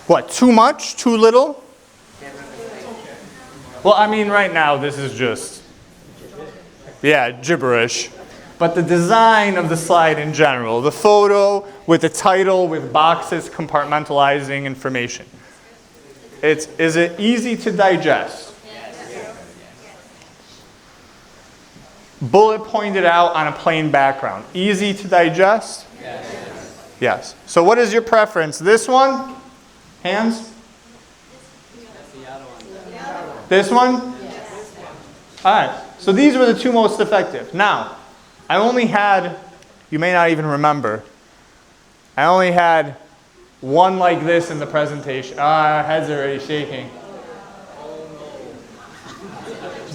A: What, too much? Too little? Well, I mean, right now, this is just, gibberish. But the design of the slide in general, the photo with the title, with boxes compartmentalizing information. Is it easy to digest? Bullet pointed out on a plain background. Easy to digest? Yes. So what is your preference? This one? Hands? This one? All right. So these were the 2 most effective. Now, I only had, you may not even remember, I only had one like this in the presentation. Our heads are already shaking.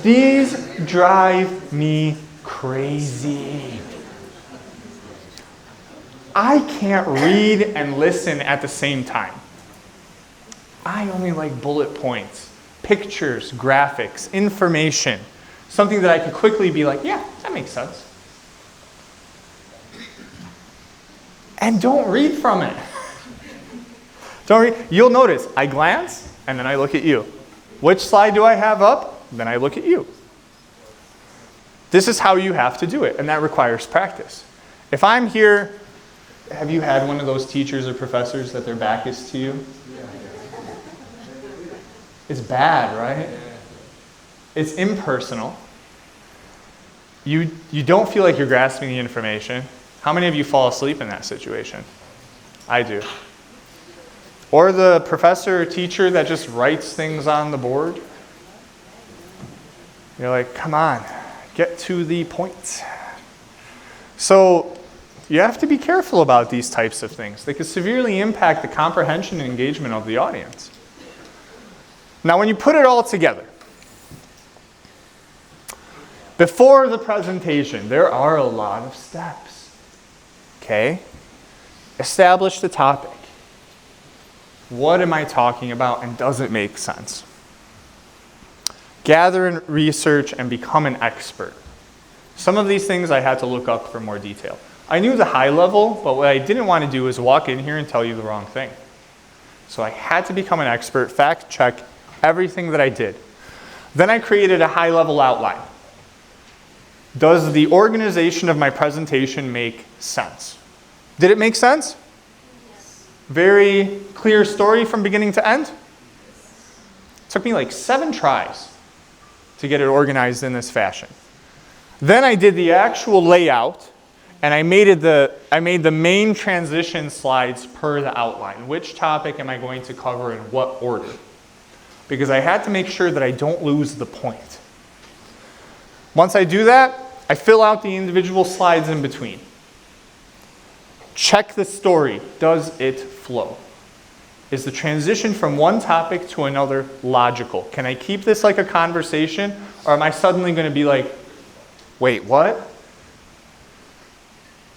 A: These drive me crazy. I can't read and listen at the same time. I only like bullet points, pictures, graphics, information. Something that I could quickly be like, yeah, that makes sense. And don't read from it. You'll notice I glance and then I look at you. Which slide do I have up? Then I look at you. This is how you have to do it, and that requires practice. If I'm here, have you had one of those teachers or professors that their back is to you? It's bad, right? It's impersonal. You don't feel like you're grasping the information. How many of you fall asleep in that situation? I do. Or the professor or teacher that just writes things on the board. You're like, come on, get to the point. So you have to be careful about these types of things. They could severely impact the comprehension and engagement of the audience. Now, when you put it all together, before the presentation, there are a lot of steps. Okay? Establish the topic. What am I talking about, and does it make sense? Gather and research and become an expert. Some of these things I had to look up for more detail. I knew the high level, but what I didn't want to do is walk in here and tell you the wrong thing. So I had to become an expert, fact check everything that I did. Then I created a high level outline. Does the organization of my presentation make sense? Did it make sense?
G: Yes.
A: Very clear story from beginning to end? It took me like 7 tries to get it organized in this fashion. Then I did the actual layout, and I made the main transition slides per the outline. Which topic am I going to cover in what order? Because I had to make sure that I don't lose the point. Once I do that, I fill out the individual slides in between. Check the story. Does it flow? Is the transition from one topic to another logical? Can I keep this like a conversation, or am I suddenly going to be like, wait, what?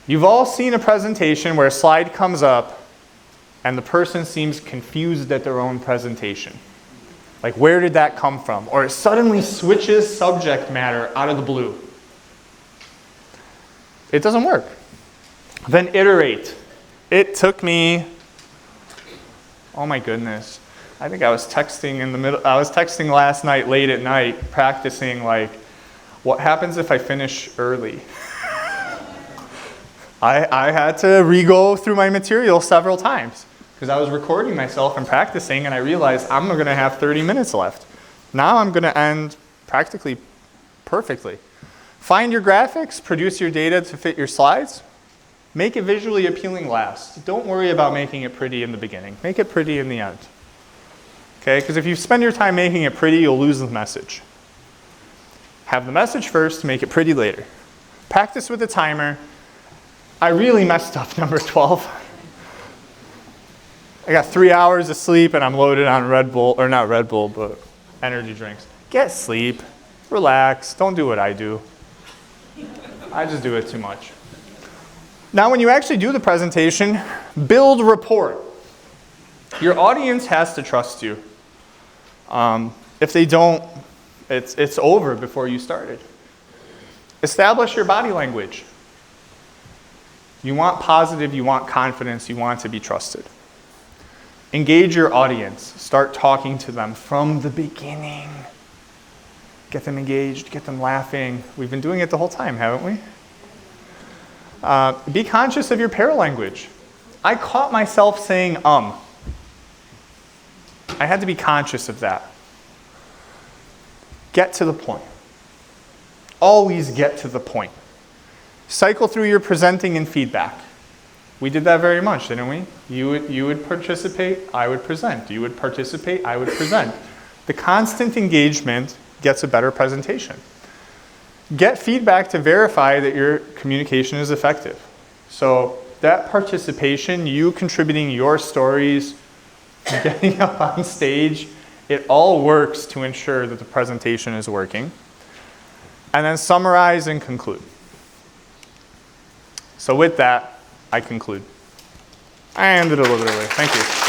A: You've all seen a presentation where a slide comes up and the person seems confused at their own presentation. Like, where did that come from? Or it suddenly switches subject matter out of the blue. It doesn't work. Then iterate. It took me, oh my goodness. I think I was texting in the middle. I was texting last night, late at night, practicing like, what happens if I finish early? I had to re-go through my material several times because I was recording myself and practicing, and I realized I'm going to have 30 minutes left. Now I'm going to end practically perfectly. Find your graphics, produce your data to fit your slides. Make it visually appealing last. Don't worry about making it pretty in the beginning. Make it pretty in the end. Okay? Because if you spend your time making it pretty, you'll lose the message. Have the message first, make it pretty later. Practice with a timer. I really messed up number 12. I got 3 hours of sleep and I'm loaded on Red Bull, or not Red Bull, but energy drinks. Get sleep. Relax. Don't do what I do. I just do it too much. Now, when you actually do the presentation, build rapport. Your audience has to trust you. If they don't, it's over before you started. Establish your body language. You want positive, you want confidence, you want to be trusted. Engage your audience. Start talking to them from the beginning. Get them engaged, get them laughing. We've been doing it the whole time, haven't we? Be conscious of your paralanguage. I caught myself saying I had to be conscious of that. Get to the point. Always get to the point. Cycle through your presenting and feedback. We did that very much, didn't we? You would participate, I would present. You would participate, I would present. The constant engagement gets a better presentation. Get feedback to verify that your communication is effective. So that participation, you contributing your stories, getting up on stage, it all works to ensure that the presentation is working. And then summarize and conclude. So with that, I conclude. I ended a little bit early. Thank you.